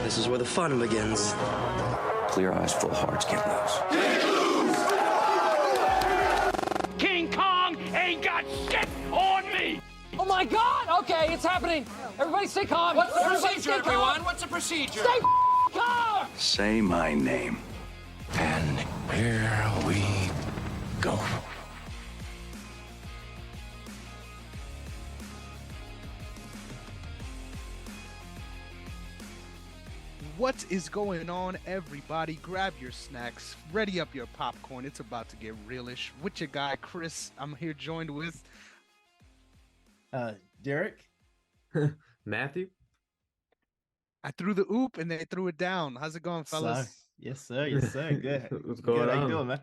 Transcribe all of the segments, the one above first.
This is where the fun begins. Clear eyes, full hearts, can't lose. King Kong ain't got shit on me! Oh my God! Okay, it's happening. Everybody stay calm. What's the Everybody procedure, everyone? What's the procedure? Stay calm! Say my name. And here we go. What is going on, everybody? Grab your snacks, ready up your popcorn. It's about to get realish. With your guy, Chris. I'm here joined with... Derrick. Matthew. I threw the oop and they threw it down. How's it going, fellas? Yes, sir. Yes, sir. Good. What's going Good. on? How you doing, man?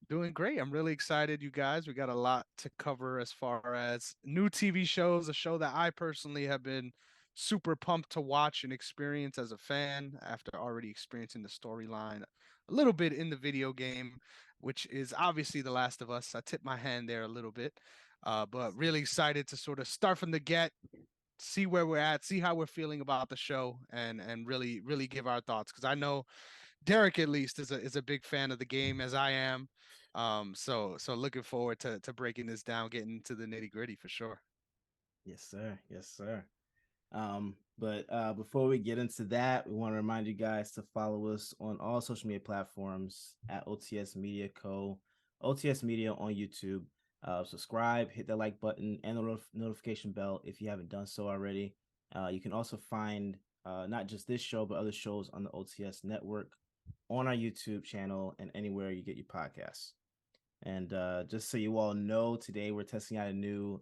Doing great. I'm really excited, you guys. We got a lot to cover as far as new TV shows, a show that I personally have been super pumped to watch and experience as a fan after already experiencing the storyline a little bit in the video game, which is obviously The Last of Us. I tipped my hand there a little bit, but really excited to sort of start from the get, see where we're at, see how we're feeling about the show, and really give our thoughts, because I know Derrick at least is a big fan of the game, as I am. So looking forward to breaking this down, getting into the nitty gritty for sure. Yes, sir. Yes, sir. But before we get into that, we want to remind you guys to follow us on all social media platforms at OTS Media Co. OTS Media on YouTube. Subscribe, hit that like button and the notification bell if you haven't done so already. You can also find not just this show, but other shows on the OTS network on our YouTube channel and anywhere you get your podcasts. And just so you all know, today we're testing out a new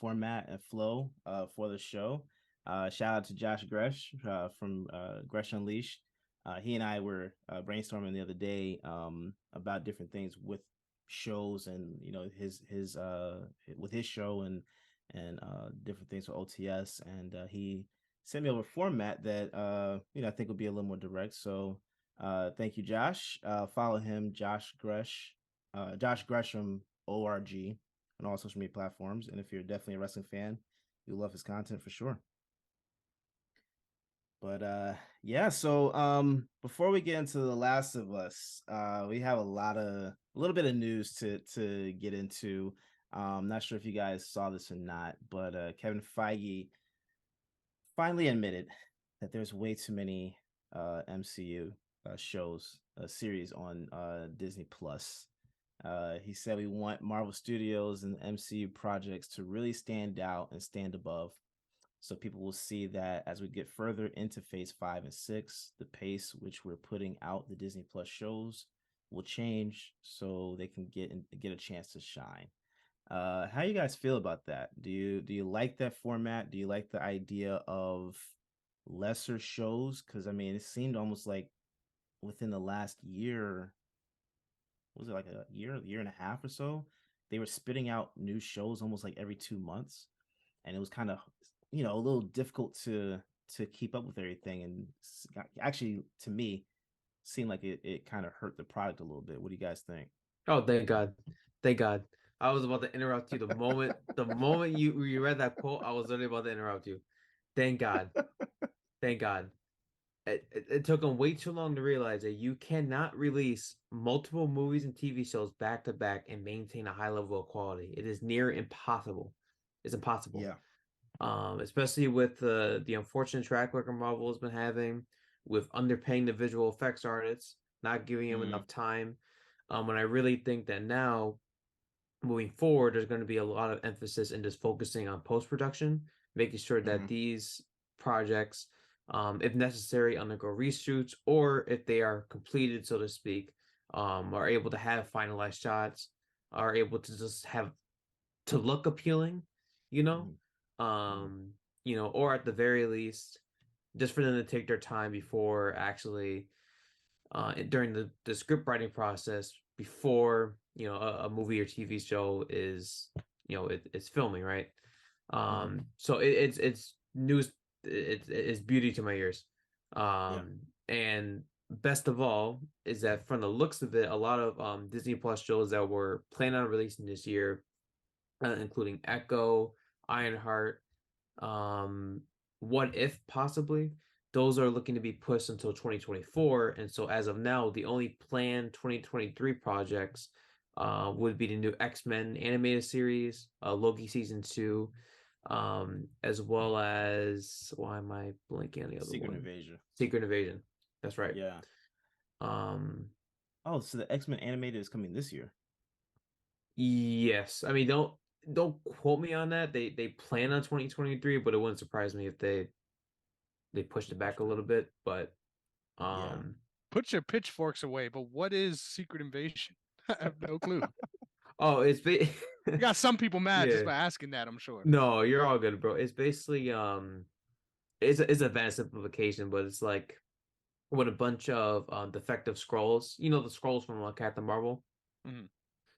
format and flow for the show. Shout out to Josh Gresh from Gresh Unleashed. He and I were brainstorming the other day about different things with shows and his with his show and different things for OTS, and he sent me over a format that I think will be a little more direct. So thank you, Josh. Follow him, Josh Gresham ORG on all social media platforms, and if you're definitely a wrestling fan, you'll love his content for sure. But so before we get into The Last of Us, we have a little bit of news to get into. Not sure if you guys saw this or not, but Kevin Feige finally admitted that there's way too many MCU series on Disney Plus. He said we want Marvel Studios and MCU projects to really stand out and stand above. So people will see that as we get further into phase 5 and 6, the pace which we're putting out the Disney Plus shows will change so they can get a chance to shine. How you guys feel about that? Do you like that format? Do you like the idea of lesser shows? Because I mean, it seemed almost like within the last year, was it like a year and a half or so, they were spitting out new shows almost like every 2 months, and it was kind of a little difficult to keep up with everything, and actually to me seemed like it kind of hurt the product a little bit. What do you guys think? Oh, thank God. I was about to interrupt you the moment you read that quote. I was literally about to interrupt you. Thank God. It took them way too long to realize that you cannot release multiple movies and TV shows back to back and maintain a high level of quality. It is near impossible. It's impossible. Yeah. Especially with the unfortunate track record Marvel has been having with underpaying the visual effects artists, not giving them enough time. And I really think that now, moving forward, there's going to be a lot of emphasis in just focusing on post-production, making sure that these projects, if necessary, undergo reshoots, or if they are completed, so to speak, are able to have finalized shots, are able to just have to look appealing, or at the very least, just for them to take their time before actually, during the script writing process, before a movie or TV show is it's filming, right? So it's news, it's beauty to my ears. And best of all is that from the looks of it, a lot of Disney Plus shows that were planned on releasing this year, including Echo, Ironheart, What If possibly, those are looking to be pushed until 2024. And so as of now, the only planned 2023 projects would be the new X-Men animated series, Loki season 2, as well as, why am I blanking on the other Secret one? Invasion. Secret Invasion. That's right. Yeah. Um, Oh, so the X-Men animated is coming this year. yes. I mean, don't quote me on that. They plan on 2023, but it wouldn't surprise me if they pushed it back a little bit. But Yeah. Put your pitchforks away. But what is Secret Invasion? I have no clue. oh, it's You got some people mad yeah. just by asking that, I'm sure. No, you're all good, bro. It's basically it's a advanced simplification, but it's like with a bunch of defective scrolls. You know the scrolls from Captain Marvel. Mhm.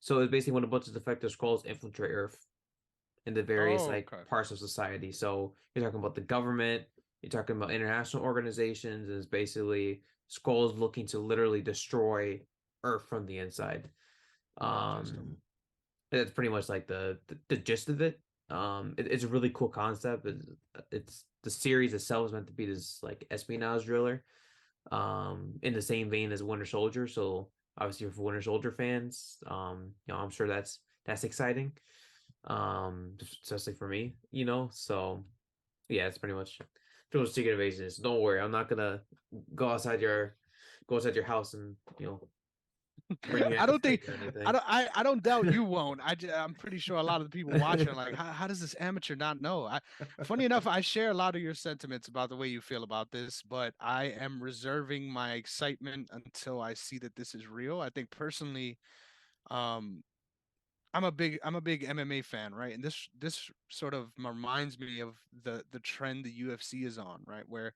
So it's basically when a bunch of defective scrolls infiltrate Earth in the various Oh, like okay. parts of society. So you're talking about the government, you're talking about international organizations, and it's basically scrolls looking to literally destroy Earth from the inside. Interesting. That's pretty much like the gist of it. It's a really cool concept. It's the series itself is meant to be this like espionage thriller, in the same vein as Winter Soldier. So obviously for Winter Soldier fans, I'm sure that's exciting, especially for me, So yeah, it's pretty much Secret Invasion is. Don't worry, I'm not gonna go outside your house and bring you I don't think fake or anything. I don't doubt you won't. I'm pretty sure a lot of the people watching are like, how does this amateur not know? Funny enough, I share a lot of your sentiments about the way you feel about this, but I am reserving my excitement until I see that this is real. I think personally, um, I'm a big MMA fan, right? And this sort of reminds me of the trend the UFC is on, right? Where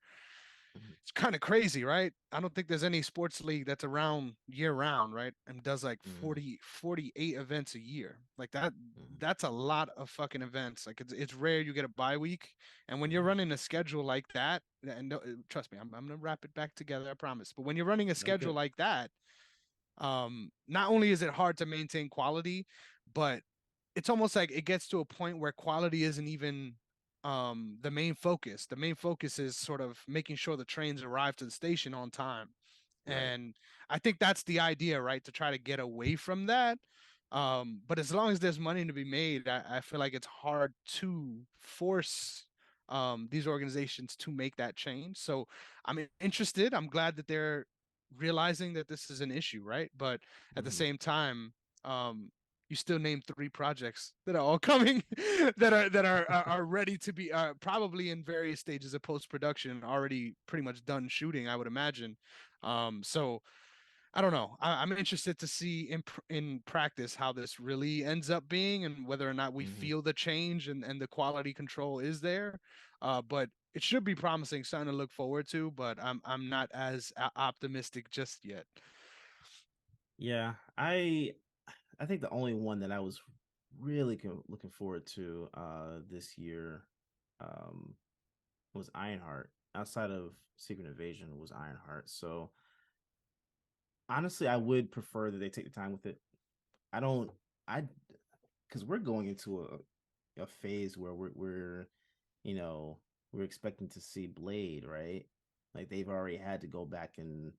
it's kind of crazy, right? I don't think there's any sports league that's around year round, right? And does like Mhm. 48 events a year. Like that Mhm. that's a lot of fucking events. Like it's rare you get a bye week. And when you're Mhm. running a schedule like that, and no, trust me, I'm gonna wrap it back together, I promise. But when you're running a schedule Okay. like that, not only is it hard to maintain quality, but it's almost like it gets to a point where quality isn't even the main focus. The main focus is sort of making sure the trains arrive to the station on time. Right. And I think that's the idea, right? To try to get away from that. But as long as there's money to be made, I feel like it's hard to force these organizations to make that change. So I'm interested. I'm glad that they're realizing that this is an issue, right? But at the Mhm. same time, you still name 3 projects that are all coming that are ready to be probably in various stages of post production, already pretty much done shooting, I would imagine. So I don't know. I'm interested to see in practice how this really ends up being, and whether or not we Mhm. feel the change and the quality control is there. But it should be promising, something to look forward to. But I'm not as optimistic just yet. Yeah, I think the only one that I was really looking forward to this year um was Ironheart. Outside of Secret Invasion was Ironheart. So honestly, I would prefer that they take the time with it. I don't I because we're going into a phase where we're you know we're expecting to see Blade, right? Like they've already had to go back and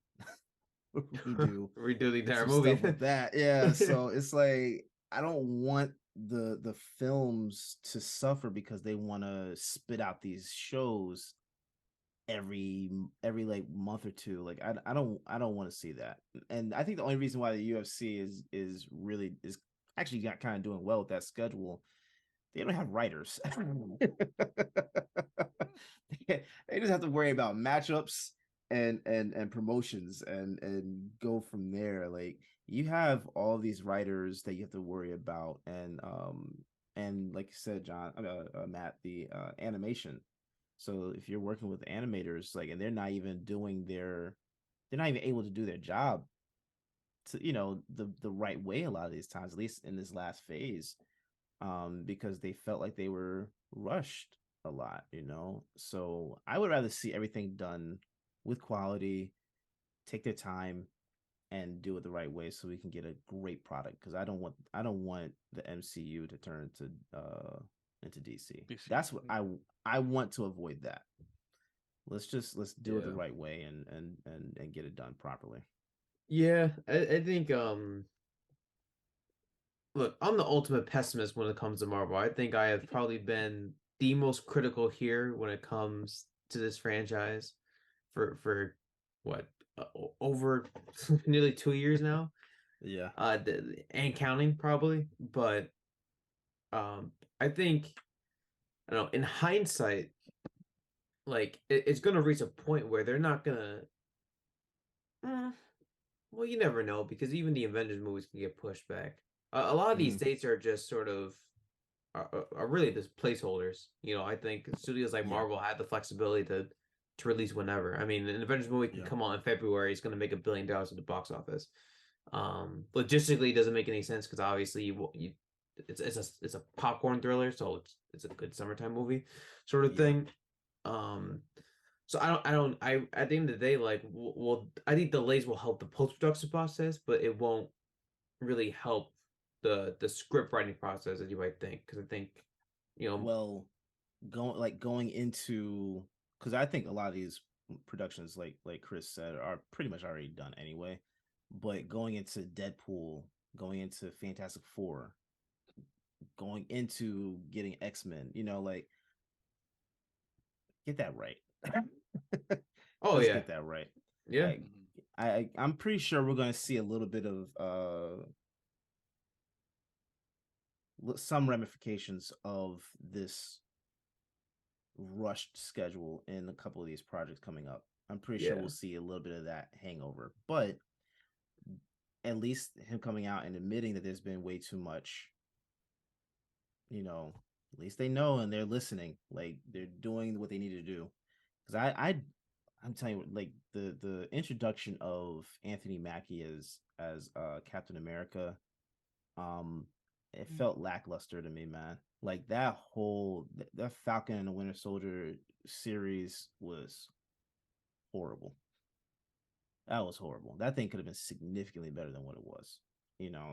redo Redo the entire some movie. stuff with that. Yeah, so it's like I don't want the films to suffer because they want to spit out these shows every like month or two. Like I don't want to see that. And I think the only reason why the UFC is actually got kind of doing well with that schedule, they don't have writers. They just have to worry about matchups and promotions and go from there. Like you have all these writers that you have to worry about, and like you said, John, Matt, the animation. So if you're working with animators, like, and they're not even able to do their job to the right way a lot of these times, at least in this last phase, because they felt like they were rushed a lot. So I would rather see everything done with quality, take their time, and do it the right way so we can get a great product. Because I don't want the MCU to turn into DC. DC. That's what I want to avoid that. let's do it the right way and get it done properly. Yeah, I think look, I'm the ultimate pessimist when it comes to Marvel. I think I have probably been the most critical here when it comes to this franchise for what over nearly 2 years now. Yeah. And counting probably, but I think I don't know. In hindsight, like it's gonna reach a point where they're not gonna. Well, you never know because even the Avengers movies can get pushed back. A lot of these dates are just sort of are really just placeholders. You know, I think studios like Marvel had the flexibility to release whenever. I mean, an Avengers movie can come out in February. It's going to make $1 billion at the box office. Logistically, it doesn't make any sense because obviously it's a popcorn thriller, so it's a good summertime movie sort of thing. So I at the end of the day, like, well, I think delays will help the post production process, but it won't really help the script writing process as you might think, because I think, well, going into, because I think a lot of these productions, like Chris said, are pretty much already done anyway. But going into Deadpool, going into Fantastic Four, going into getting X-Men, like, get that right. Let's get that right. Yeah. I'm pretty sure we're going to see a little bit of some ramifications of this rushed schedule in a couple of these projects coming up. I'm pretty sure we'll see a little bit of that hangover, but at least him coming out and admitting that there's been way too much, at least they know and they're listening, like they're doing what they need to do. Because I'm telling you, like the introduction of Anthony Mackie as Captain America, it felt lackluster to me, man. Like that Falcon and the Winter Soldier series was horrible. That was horrible. That thing could have been significantly better than what it was,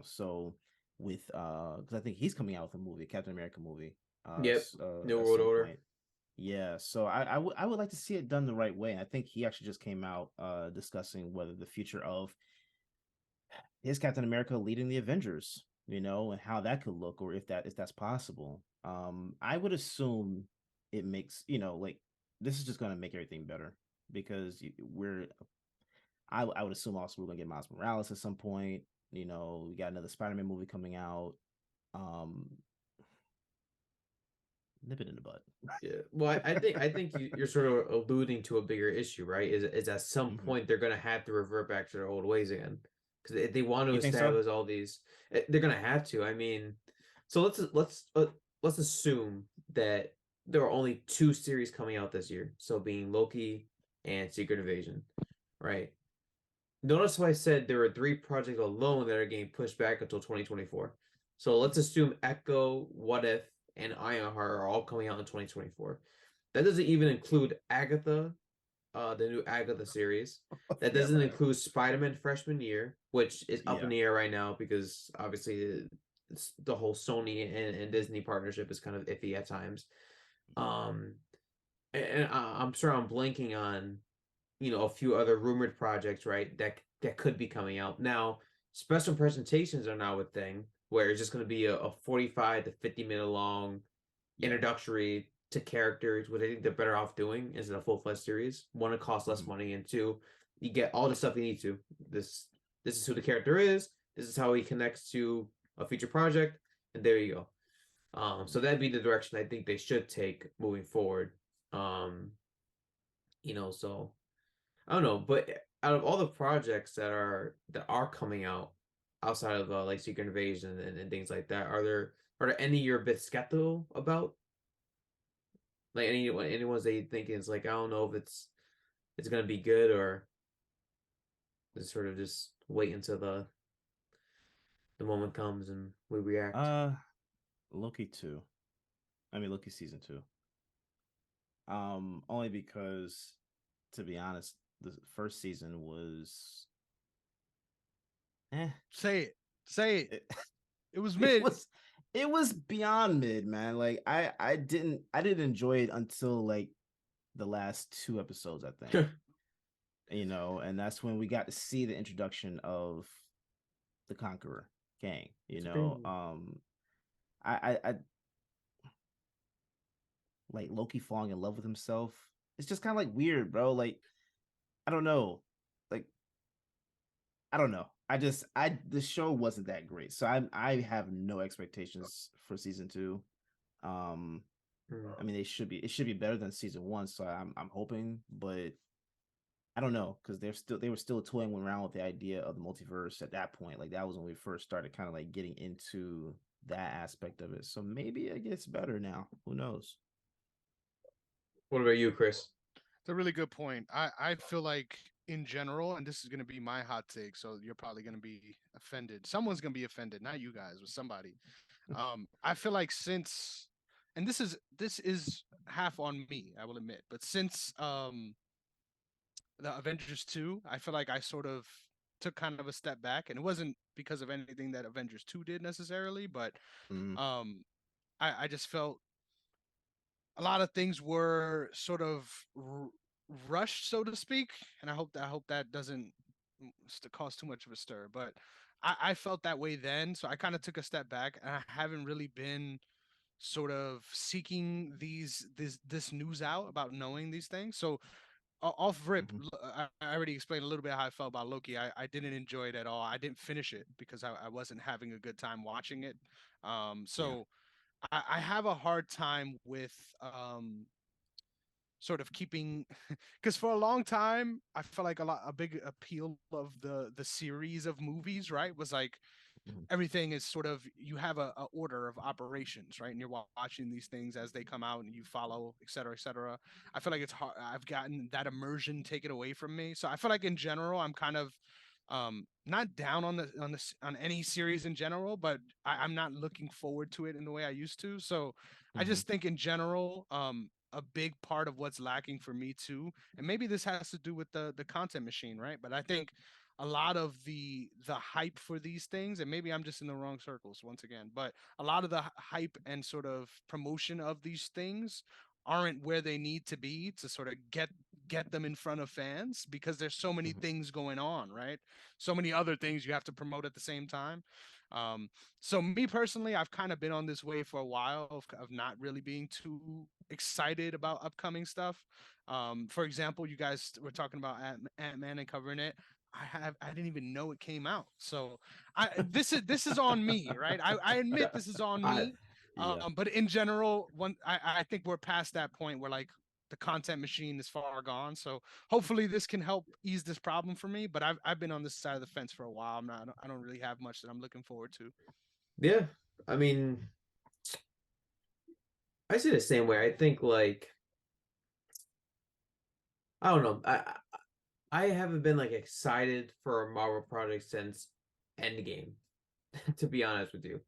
So with because I think he's coming out with a movie, a Captain America movie. New World Order. Point. Yeah, so I would like to see it done the right way. And I think he actually just came out discussing whether the future of his Captain America leading the Avengers, and how that could look, or if that's possible. I would assume it makes, like, this is just going to make everything better because I would assume also we're going to get Miles Morales at some point. We got another Spider-Man movie coming out. Nip it in the bud. Yeah. Well, I think you're sort of alluding to a bigger issue, right? Is at some point they're gonna have to revert back to their old ways again, because if they want to establish all these, they're gonna have to. I mean, so let's assume that there are only 2 series coming out this year, so being Loki and Secret Invasion, right? Notice how I said there were 3 projects alone that are getting pushed back until 2024. So let's assume Echo, What If, and Ironheart are all coming out in 2024. That doesn't even include Agatha, the new Agatha series. That doesn't include Spider-Man Freshman Year, which is up in the air right now because obviously it's the whole Sony and Disney partnership is kind of iffy at times. And I'm sure I'm blanking on, a few other rumored projects, right? That could be coming out now. Special presentations are now a thing, where it's just going to be a 45 to 50-minute long introductory to characters, which I think they're better off doing instead of a full-fledged series. One, it costs less money, and 2, you get all the stuff you need to. This is who the character is. This is how he connects to a future project, and there you go. So that'd be the direction I think they should take moving forward. So I don't know, but out of all the projects that are coming out outside of like Secret Invasion and things like that, are there any you're a bit skeptical about? Like any ones that you think is like, I don't know if it's gonna be good, or just sort of just wait until the moment comes and we react. Loki season 2. Only because, to be honest, the first season was Say it. It was mid. It was beyond mid, man. Like I didn't enjoy it until like the last 2 episodes, I think. And that's when we got to see the introduction of the Conqueror Kang. I like Loki falling in love with himself. It's just kind of like weird, bro. Like, I don't know. Like, I don't know. The show wasn't that great. So I have no expectations for season 2. I mean, it should be better than season 1, so I'm hoping, but I don't know, because they were still toying around with the idea of the multiverse at that point. Like, that was when we first started kind of like getting into that aspect of it. So maybe it gets better now. Who knows? What about you, Chris? It's a really good point. I feel like in general, and this is going to be my hot take, so you're probably going to be offended. Someone's going to be offended, not you guys, but somebody. I feel like since, and this is half on me, I will admit, but since the Avengers 2, I feel like I sort of took kind of a step back, and it wasn't because of anything that Avengers 2 did necessarily, but I just felt a lot of things were sort of rushed, so to speak, and I hope that doesn't cause too much of a stir. But I felt that way then, so I kind of took a step back, and I haven't really been sort of seeking this news out about knowing these things. So off rip, I already explained a little bit how I felt about Loki. I didn't enjoy it at all. I didn't finish it because I wasn't having a good time watching it. So I have a hard time with sort of keeping, because for a long time I felt like a big appeal of the series of movies, right, was like everything is sort of, you have a order of operations, right, and you're watching these things as they come out and you follow, et cetera, et cetera. I feel like it's hard, I've gotten that immersion taken away from me, so I feel like in general I'm kind of not down on any series in general, but I'm not looking forward to it in the way I used to. So I just think in general, a big part of what's lacking for me too, and maybe this has to do with the content machine, right, but I think a lot of the hype for these things, and maybe I'm just in the wrong circles once again, but a lot of the hype and sort of promotion of these things aren't where they need to be to sort of get them in front of fans, because there's so many things going on, right? So many other things you have to promote at the same time. So me personally, I've kind of been on this way for a while of not really being too excited about upcoming stuff. For example, you guys were talking about Ant-Man and covering it. I didn't even know it came out. So this is on me, right? I admit this is on me. But in general, I think we're past that point where like the content machine is far gone. So hopefully this can help ease this problem for me. But I've been on this side of the fence for a while. I don't really have much that I'm looking forward to. Yeah, I mean, I see the same way. I think like, I don't know. I haven't been like excited for a Marvel project since Endgame, to be honest with you.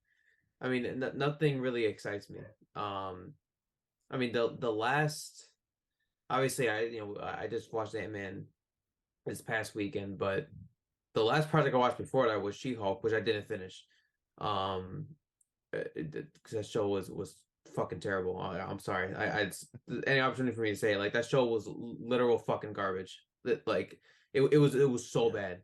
I mean, nothing really excites me. I mean, the last, obviously, I just watched Ant-Man this past weekend, but the last project I watched before that was She-Hulk, which I didn't finish. Because that show was fucking terrible. I'm sorry. Any opportunity for me to say it, like that show was literal fucking garbage. That like it was so bad.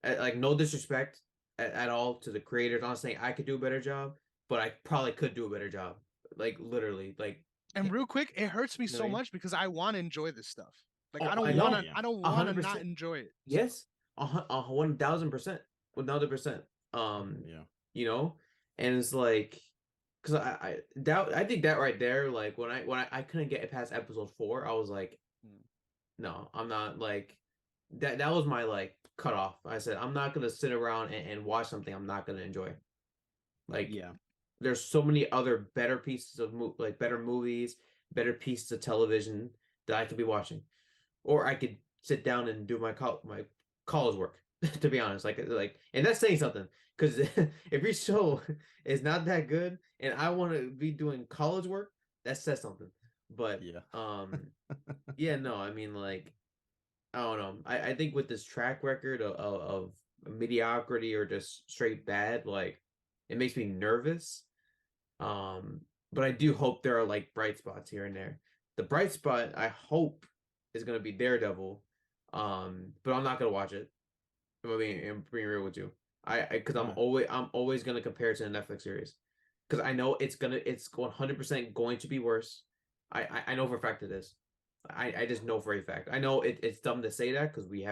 Like no disrespect at all to the creators. I'm not saying I could do a better job, but I probably could do a better job. Like literally, like. And real quick, it hurts me so Right? much because I want to enjoy this stuff. Like Oh, I don't I know. want to. I don't want to 100%. not enjoy it. So. Yes, 1,000%, 1,000%. Yeah. You know, and it's like, because I think that right there, like when I couldn't get past episode 4, I was like, no, I'm not like that. That was my like cutoff. I said I'm not gonna sit around and watch something I'm not gonna enjoy. Like, Yeah. there's so many other better pieces of like better movies, better pieces of television that I could be watching, or I could sit down and do my college work. To be honest, like, and that's saying something, because if your show is not that good and I want to be doing college work, that says something. But yeah, no, I mean, like, I don't know. I think with this track record of mediocrity or just straight bad, like, it makes me nervous. But I do hope there are like bright spots here and there. The bright spot I hope is gonna be Daredevil. But I'm not gonna watch it. I'm being real with you. Because I'm always gonna compare it to the Netflix series because I know it's 100% going to be worse. I know for a fact it is. I just know for a fact. I know it's dumb to say that because we've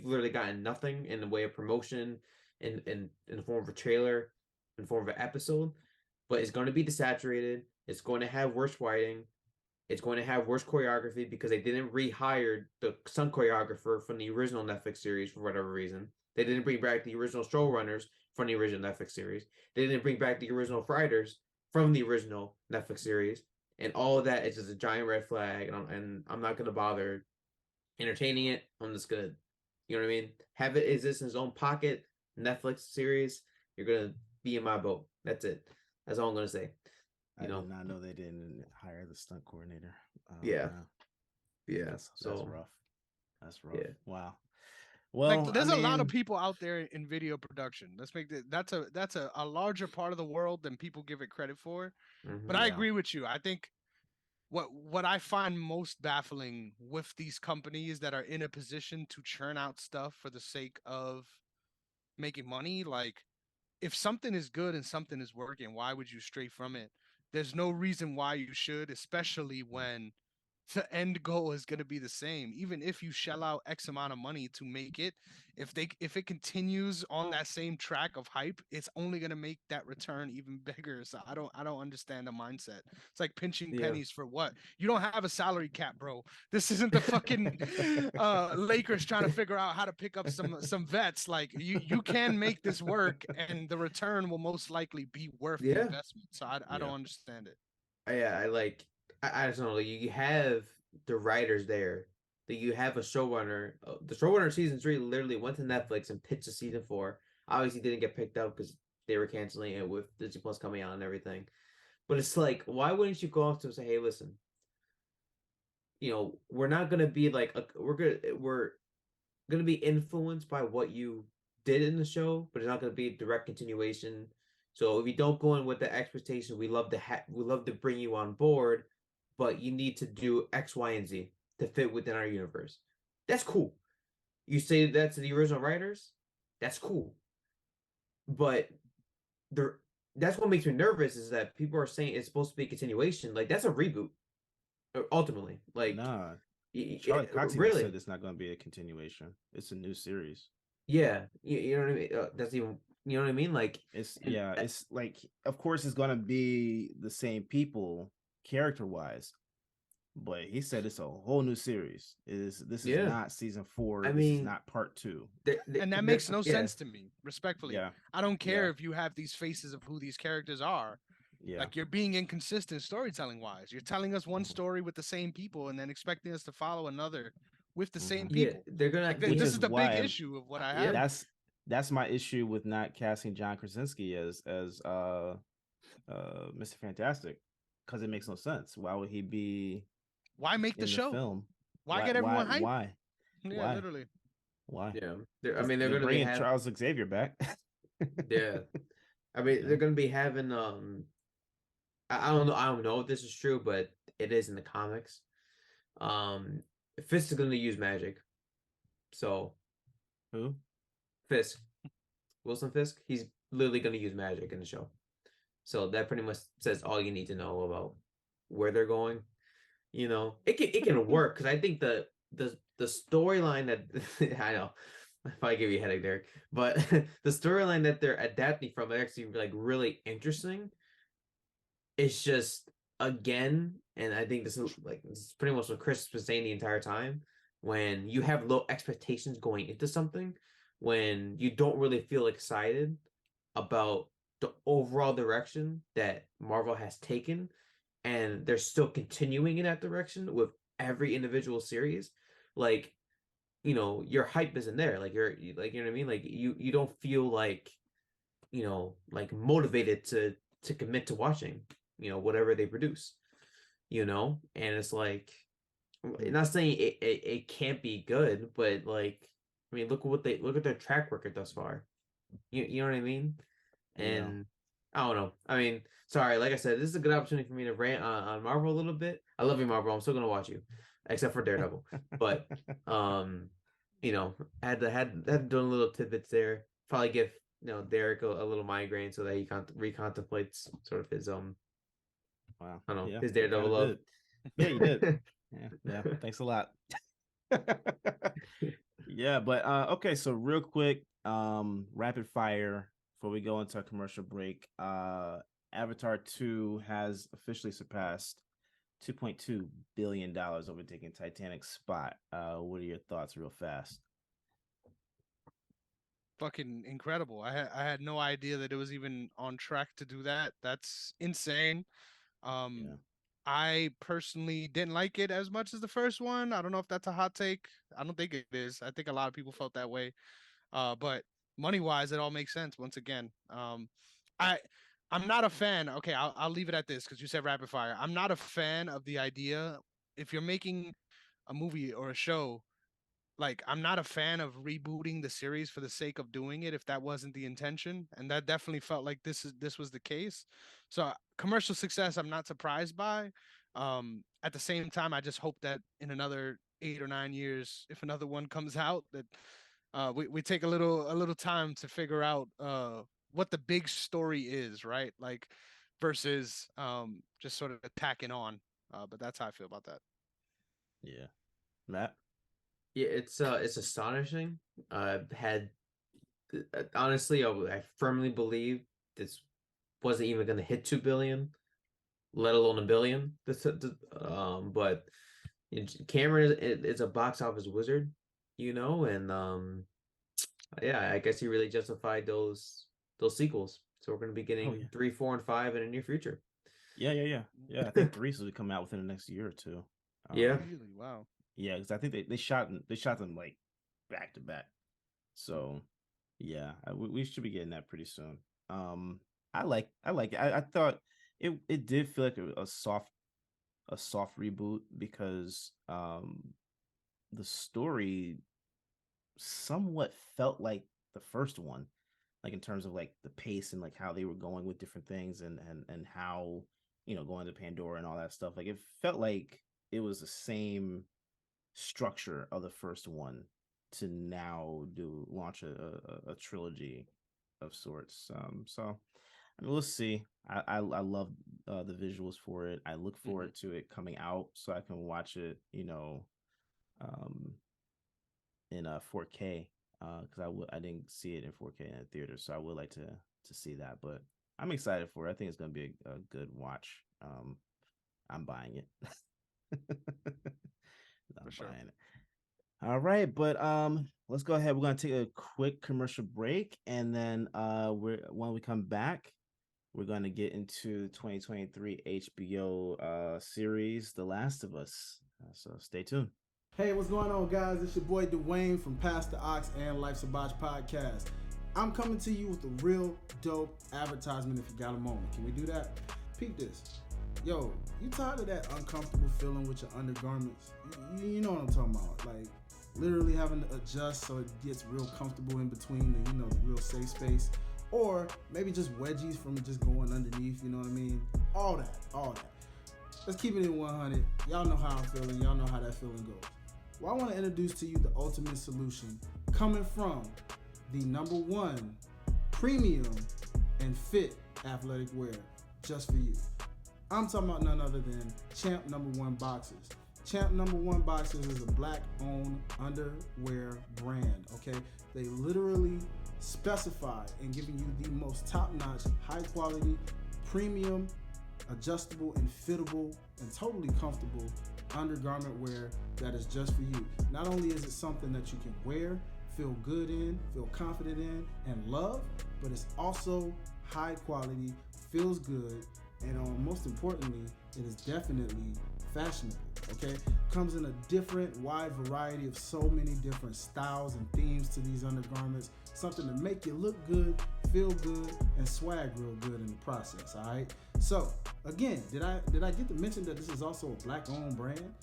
literally gotten nothing in the way of promotion in the form of a trailer, in the form of an episode, but it's going to be desaturated. It's going to have worse writing. It's going to have worse choreography because they didn't rehire some choreographer from the original Netflix series for whatever reason. They didn't bring back the original showrunners from the original Netflix series. They didn't bring back the original writers from the original Netflix series. And all of that is just a giant red flag. And I'm not going to bother entertaining it. I'm just going to, you know what I mean? Have it exist in its own pocket Netflix series. You're going to be in my boat. That's it. That's all I'm going to say. I did not know they didn't hire the stunt coordinator. Yeah. That's rough. That's rough. Yeah. Wow. Well, like, there's a lot of people out there in video production. Let's make that's a larger part of the world than people give it credit for. But I agree with you. I think what I find most baffling with these companies that are in a position to churn out stuff for the sake of making money, like if something is good and something is working, why would you stray from it? There's no reason why you should, especially when the end goal is going to be the same. Even if you shell out X amount of money to make it, if it continues on that same track of hype, it's only going to make that return even bigger. So I don't understand the mindset. It's like pinching pennies for what? You don't have a salary cap, bro. This isn't the fucking Lakers trying to figure out how to pick up some vets. Like you can make this work, and the return will most likely be worth the investment. So I don't understand it. I just don't know. You have the writers there. That you have a showrunner. The showrunner of season 3 literally went to Netflix and pitched a season 4. Obviously, didn't get picked up because they were canceling it with Disney Plus coming out and everything. But it's like, why wouldn't you go up to them and say, "Hey, listen, we're not gonna be like we're gonna be influenced by what you did in the show, but it's not gonna be a direct continuation. So if you don't go in with the expectation, we love to bring you on board." But you need to do X, Y, and Z to fit within our universe. That's cool. You say that to the original writers, that's cool. But that's what makes me nervous is that people are saying it's supposed to be a continuation. Like, that's a reboot, ultimately. Like, nah. Charlie Cox really said it's not going to be a continuation. It's a new series. Yeah, you know what I mean. That's even, you know what I mean. Like, it's like, of course, it's going to be the same people character-wise, but he said it's a whole new series. This is not season 4. This is not part 2. And that makes no sense to me, respectfully. Yeah. I don't care if you have these faces of who these characters are. Yeah. Like, you're being inconsistent storytelling wise. You're telling us one story with the same people and then expecting us to follow another with the same people. Yeah, they're gonna. Like, this is the big issue of what I have. That's my issue with not casting John Krasinski as Mr. Fantastic, because it makes no sense. Why would he be? Why make the show? Film? Why get everyone hyped? Why? Yeah, why? literally. Why? Yeah, they're going to bring Charles Xavier back. Yeah, I mean, they're going to be having I don't know if this is true, but it is in the comics. Fisk is going to use magic. So, who? Fisk, Wilson Fisk. He's literally going to use magic in the show. So that pretty much says all you need to know about where they're going. It can work because I think the storyline that I know if I give you a headache, Derrick, but the storyline that they're adapting from is actually like really interesting. It's just, again, and I think this is pretty much what Chris was saying the entire time. When you have low expectations going into something, when you don't really feel excited about the overall direction that Marvel has taken, and they're still continuing in that direction with every individual series, like, your hype isn't there. Like, you're like, you know what I mean? Like, you don't feel like, like motivated to commit to watching, whatever they produce, and it's like, I'm not saying it can't be good, but like, I mean, look at their track record thus far. You know what I mean? And I don't know. I mean, sorry, like I said, this is a good opportunity for me to rant on Marvel a little bit. I love you, Marvel. I'm still gonna watch you. except for Daredevil. But you know, had doing little tidbits there. Probably give Derrick a little migraine so that he recontemplates sort of his Wow. I don't know, Yeah, his you Daredevil kinda love. did. Yeah, you did. Yeah. Thanks a lot. Yeah, but okay, so real quick, rapid fire before we go into our commercial break. Avatar 2 has officially surpassed $2.2 billion, overtaking Titanic's spot. What are your thoughts real fast? Fucking incredible. I had no idea that it was even on track to do that. That's insane. Yeah. I personally didn't like it as much as the first one. I don't know if that's a hot take. I don't think it is. I think a lot of people felt that way. But money wise, it all makes sense once again. I I'm not a fan. Okay, I'll leave it at this because you said rapid fire. I'm not a fan of the idea if you're making a movie or a show, like I'm not a fan of rebooting the series for the sake of doing it if that wasn't the intention, and that definitely felt like this was the case. So commercial success I'm not surprised by. At the same time, I just hope that in another 8 or 9 years, if another one comes out, that we take a little time to figure out what the big story is, right? Like versus just sort of attacking on. But that's how I feel about that. Yeah. Matt? Yeah, it's astonishing. Had honestly, I firmly believe this wasn't even going to hit 2 billion, let alone a billion. But Cameron is a box office wizard, and yeah, I guess he really justified those sequels. So we're going to be Oh getting yeah. 3, 4, and 5 in the near future. Yeah. I think 3 will come out within the next year or two. Yeah. Really? Wow. Yeah, because I think they shot them like back to back. So yeah, we should be getting that pretty soon. I like it. I thought it did feel like a soft reboot because the story somewhat felt like the first one, like in terms of like the pace and like how they were going with different things and how going to Pandora and all that stuff. Like it felt like it was the same structure of the first one to now launch a trilogy of sorts. So I mean, we'll see. I love the visuals for it. I look forward to it coming out so I can watch it, um, in 4K. Because I didn't see it in 4K in a theater, so I would like to see that. But I'm excited for it. I think it's gonna be a good watch. I'm buying it. I'm sure. buying it. All right, but let's go ahead. We're gonna take a quick commercial break, and then when we come back, we're gonna get into 2023 HBO series, The Last of Us. So stay tuned. Hey, what's going on, guys? It's your boy Dwayne from Past the Ox and Life's a Botch podcast. I'm coming to you with a real dope advertisement if you got a moment. Can we do that? Peep this. Yo, you tired of that uncomfortable feeling with your undergarments? You know what I'm talking about. Like, literally having to adjust so it gets real comfortable in between the, the real safe space. Or maybe just wedgies from just going underneath, you know what I mean? All that. Let's keep it in 100. Y'all know how I'm feeling. Y'all know how that feeling goes. Well, I want to introduce to you the ultimate solution coming from the #1 premium and fit athletic wear just for you. I'm talking about none other than Champ #1 Boxers. Champ #1 Boxers is a black-owned underwear brand, okay? They literally specify in giving you the most top-notch, high-quality, premium, adjustable, and fittable, and totally comfortable undergarment wear that is just for you. Not only is it something that you can wear, feel good in, feel confident in, and love, but it's also high quality, feels good, and most importantly, it is definitely fashionable, okay? Comes in a different, wide variety of so many different styles and themes to these undergarments. Something to make you look good, feel good, and swag real good in the process, all right? So, again, did I get to mention that this is also a black-owned brand?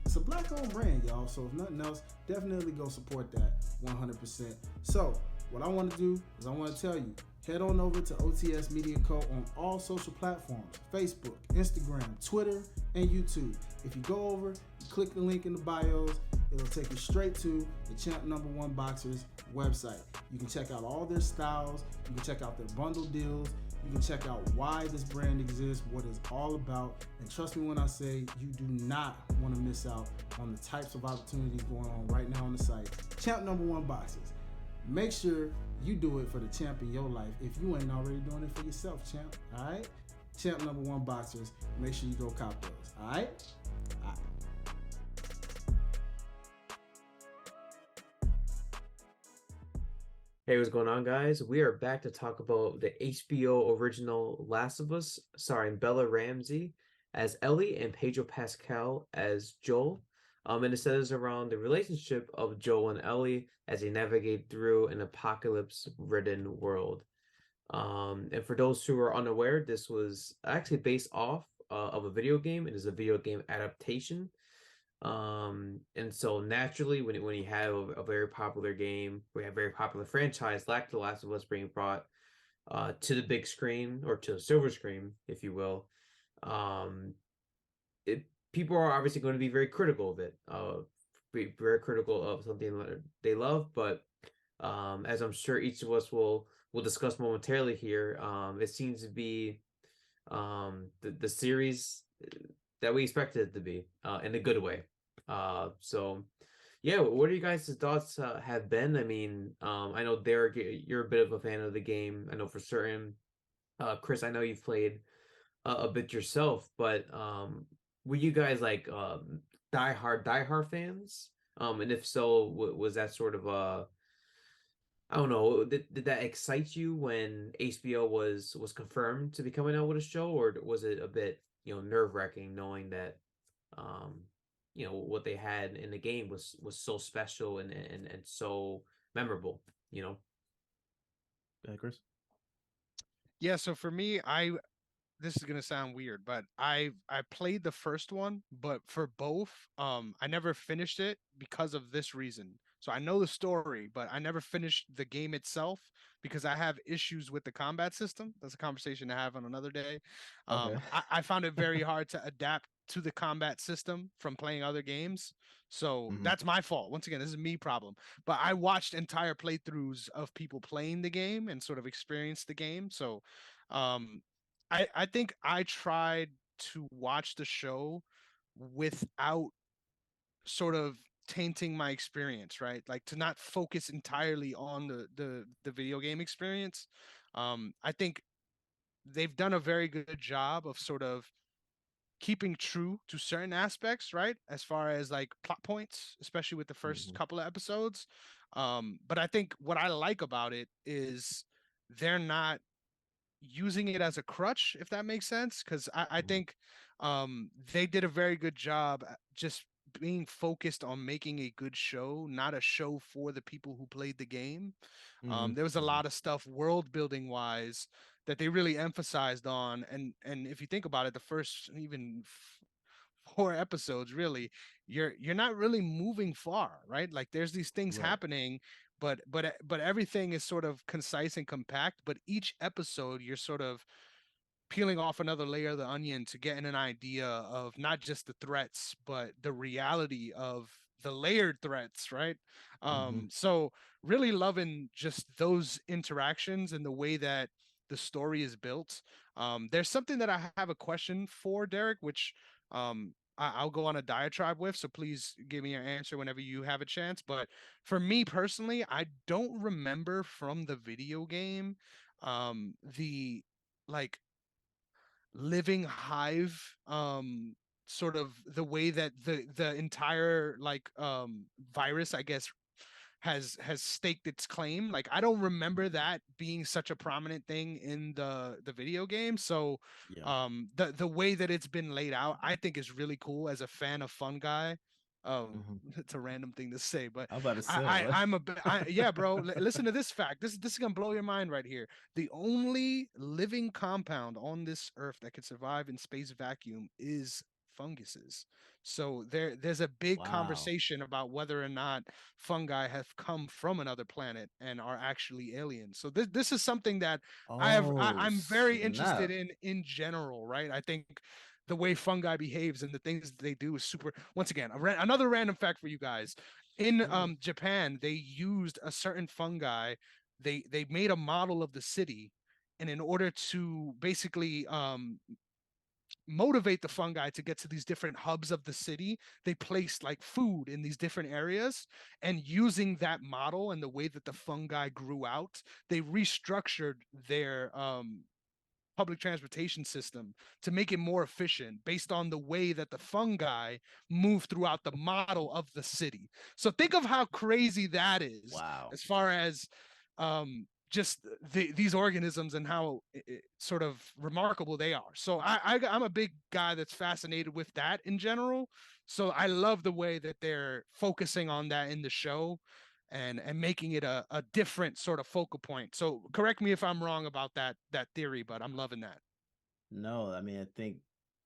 It's a black-owned brand, y'all, so if nothing else, definitely go support that 100%. So, what I want to do is I want to tell you, Head on over to OTS Media Co. on all social platforms, Facebook, Instagram, Twitter, and YouTube. If you go over, you click the link in the bios, it'll take you straight to the Champ Number One Boxers website. You can check out all their styles, you can check out their bundle deals, you can check out why this brand exists, what it's all about, and trust me when I say you do not want to miss out on the types of opportunities going on right now on the site. Champ Number One Boxers. Make sure you do it for the champ in your life if you ain't already doing it for yourself, champ. All right? Champ Number One Boxers. Make sure you go cop those. All right? All right. Hey, what's going on, guys? We are back to talk about the HBO original Last of Us, starring Bella Ramsey as Ellie and Pedro Pascal as Joel. And it centers around the relationship of Joel and Ellie as they navigate through an apocalypse-ridden world. And for those who are unaware, this was actually based off of a video game. It is a video game adaptation. And so naturally, when you have a very popular game, we have a very popular franchise like The Last of Us being brought to the big screen, or to the silver screen, if you will, people are obviously going to be very critical of it, be very critical of something that they love. But as I'm sure each of us will discuss momentarily here, it seems to be the series that we expected it to be, in a good way. So yeah, what are you guys' thoughts have been? I mean, I know Derrick, you're a bit of a fan of the game. I know for certain. Chris, I know you've played a bit yourself, but were you guys like diehard fans? And if so, was that sort of I don't know, did that excite you when HBO was confirmed to be coming out with a show, or was it a bit, nerve-wracking knowing that what they had in the game was so special and so memorable, Yeah, Chris? Yeah, so for me, this is gonna sound weird, but I played the first one, but for both, I never finished it because of this reason. So I know the story, but I never finished the game itself because I have issues with the combat system. That's a conversation to have on another day. Okay. I found it very hard to adapt to the combat system from playing other games. So that's my fault. Once again, this is me problem. But I watched entire playthroughs of people playing the game and sort of experienced the game. So I think I tried to watch the show without sort of tainting my experience, right? Like to not focus entirely on the video game experience. I think they've done a very good job of sort of keeping true to certain aspects, right? As far as like plot points, especially with the first couple of episodes. But I think what I like about it is they're not using it as a crutch, if that makes sense, because I think they did a very good job at just being focused on making a good show, not a show for the people who played the game. There was a lot of stuff world building wise that they really emphasized on, and if you think about it, the first even 4 episodes, really, you're not really moving far, right? Like there's these things Right. happening, but everything is sort of concise and compact. But each episode, you're sort of peeling off another layer of the onion to getting an idea of not just the threats, but the reality of the layered threats, right? So really loving just those interactions and the way that the story is built. There's something that I have a question for, Derrick, which I'll go on a diatribe with. So please give me your answer whenever you have a chance. But for me personally, I don't remember from the video game the like living hive sort of the way that the entire like virus, I guess, has staked its claim. Like I don't remember that being such a prominent thing in the video game. So Yeah. the way that it's been laid out, I think is really cool as a fan of Fun Guy. It's a random thing to say, but I'm about to say, I, what? I I'm a yeah, bro. Listen to this fact. This is gonna blow your mind right here. The only living compound on this earth that can survive in space vacuum is funguses. So there's a big Wow. conversation about whether or not fungi have come from another planet and are actually aliens. So this is something that Oh, I'm very interested snap. in general, right? I think the way fungi behaves and the things that they do is super. Once again, another random fact for you guys. In Japan, they used a certain fungi. They made a model of the city, and in order to basically motivate the fungi to get to these different hubs of the city, they placed like food in these different areas, and using that model and the way that the fungi grew out, they restructured their public transportation system to make it more efficient based on the way that the fungi move throughout the model of the city. So think of how crazy that is Wow. as far as just these organisms and how sort of remarkable they are. So I'm a big guy that's fascinated with that in general. So I love the way that they're focusing on that in the show and making it a different sort of focal point. So correct me if I'm wrong about that theory, but I'm loving that. No, I mean,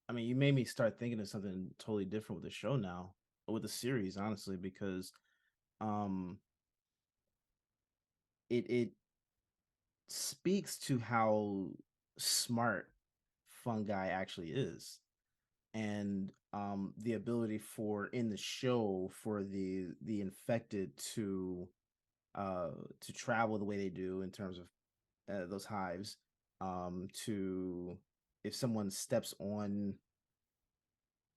you made me start thinking of something totally different with the show now, or with the series, honestly, because um it speaks to how smart fungi actually is, and the ability for in the show for the infected to travel the way they do in terms of those hives, to if someone steps on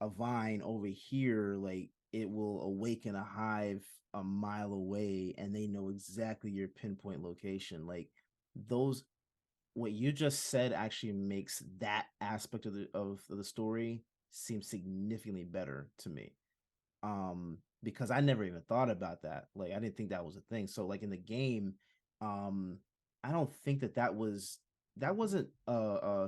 a vine over here, like it will awaken a hive a mile away and they know exactly your pinpoint location. Like those what you just said actually makes that aspect of the story seem significantly better to me. Because I never even thought about that. Like I didn't think that was a thing. So like in the game, um I don't think that wasn't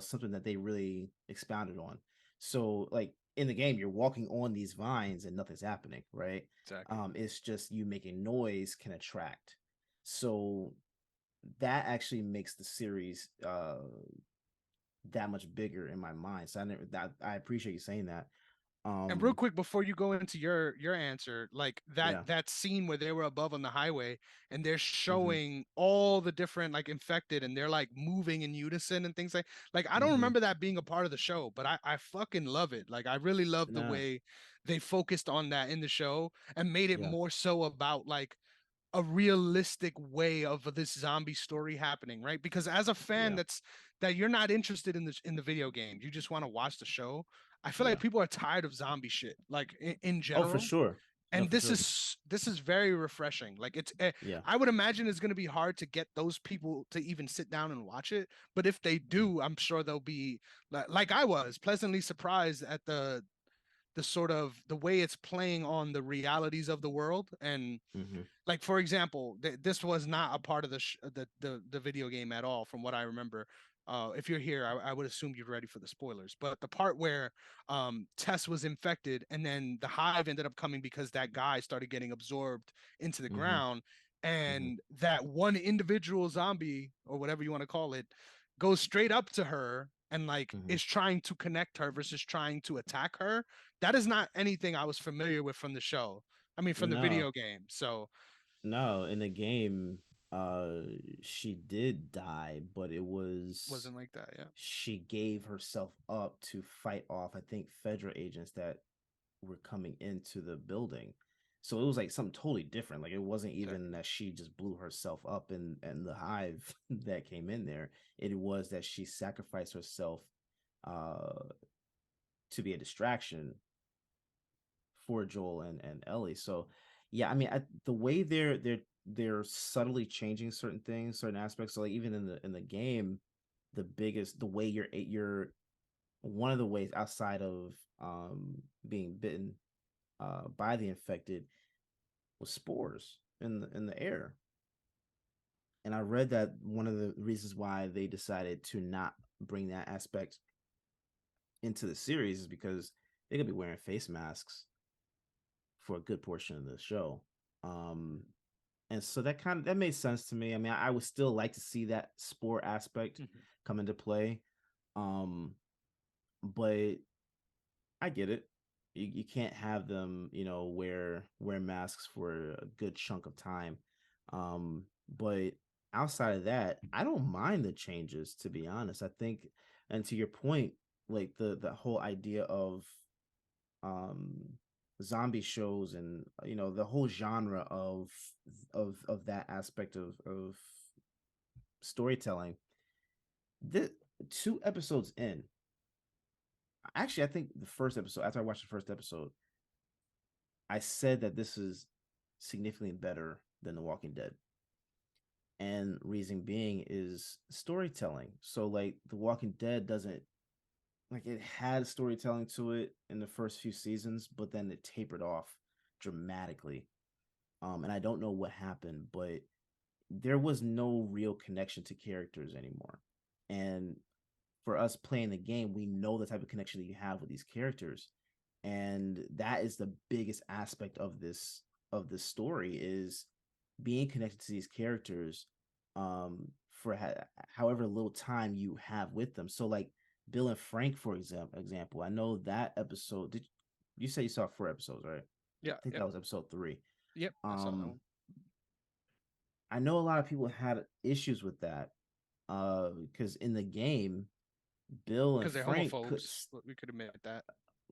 something that they really expounded on. So like in the game you're walking on these vines and nothing's happening, right? Exactly. It's just you making noise can attract. So that actually makes the series that much bigger in my mind. So I appreciate you saying that. And real Um quick before you go into your answer, like yeah. that scene where they were above on the highway and they're Mhm. showing all the different like infected and they're like moving in unison and things like I don't Mhm. remember that being a part of the show, but I fucking love it. Like I really love the No. way they focused on that in the show and made it Yeah. more so about like a realistic way of this zombie story happening, right? Because as a fan Yeah. that you're not interested in the video games, you just want to watch the show. I feel like Yeah. people are tired of zombie shit, like in Oh, for general. sure. No, And for sure. this is very refreshing. Like Yeah. I would imagine it's going to be hard to get those people to even sit down and watch it. But if they Mhm. do, I'm sure they'll be like I was pleasantly surprised at the sort of the way it's playing on the realities of the world. And Mhm. like for example, this was not a part of the video game at all from what I remember. If you're here, I would assume you're ready for the spoilers, but the part where Tess was infected and then the hive ended up coming because that guy started getting absorbed into the Mhm. ground, Mhm. and that one individual zombie or whatever you want to call it goes straight up to her and like Mhm. is trying to connect her versus trying to attack her. That is not anything I was familiar with from the show. I mean, from the No. video game. So No, in the game uh she did die, but it was wasn't like that, yeah. she gave herself up to fight off I think Fedra agents that were coming into the building. So it was like something totally different. Like it wasn't even Exactly. that she just blew herself up and the hive that came in there. It was that she sacrificed herself uh to be a distraction for Joel and Ellie. So yeah, I mean the way they're subtly changing certain things, certain aspects. So like even in the game, the way you're one of the ways outside of being bitten by the infected was spores in the air. And I read that one of the reasons why they decided to not bring that aspect into the series is because they could be wearing face masks for a good portion of the show. Um, and so that made sense to me. I mean, I would still like to see that sport aspect Mhm. come into play. But I get it. You can't have them, wear masks for a good chunk of time. But outside of that, I don't mind the changes, to be honest. I think, and to your point, like the whole idea of um zombie shows, and the whole genre of that aspect of storytelling. The 2 episodes in, actually, I think the first episode, after I watched the first episode, I said that this is significantly better than The Walking Dead. And reason being is storytelling. So like The Walking Dead doesn't, like, it had storytelling to it in the first few seasons, but then it tapered off dramatically. And I don't know what happened, but there was no real connection to characters anymore. And for us playing the game, we know the type of connection that you have with these characters. And that is the biggest aspect of this story, is being connected to these characters for however little time you have with them. So like Bill and Frank, for example, I know that episode. Did you say you saw 4 episodes, right? Yeah. I think Yep. that was episode 3. Yep. I saw that one. I know a lot of people had issues with that because in the game, Bill and Because they're Frank homophobes. We could admit that.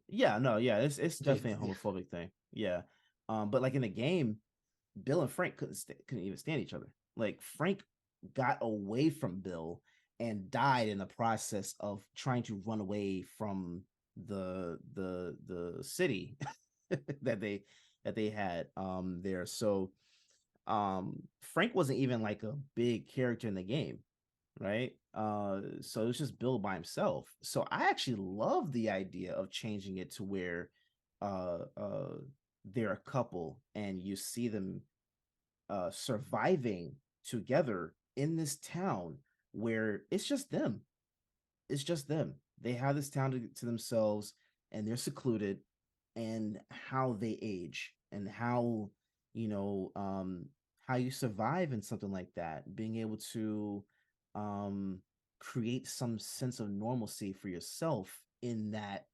yeah, no, yeah, it's definitely a homophobic thing. Yeah. But like in the game, Bill and Frank couldn't even stand each other. Like Frank got away from Bill and died in the process of trying to run away from the city that they had there. So Frank wasn't even like a big character in the game, right? So it was just Bill by himself. So I actually love the idea of changing it to where uh uh they're a couple and you see them surviving together in this town where it's just them. It's just them. They have this town to themselves, and they're secluded, and how they age, and you know um how you survive in something like that, being able to um create some sense of normalcy for yourself in that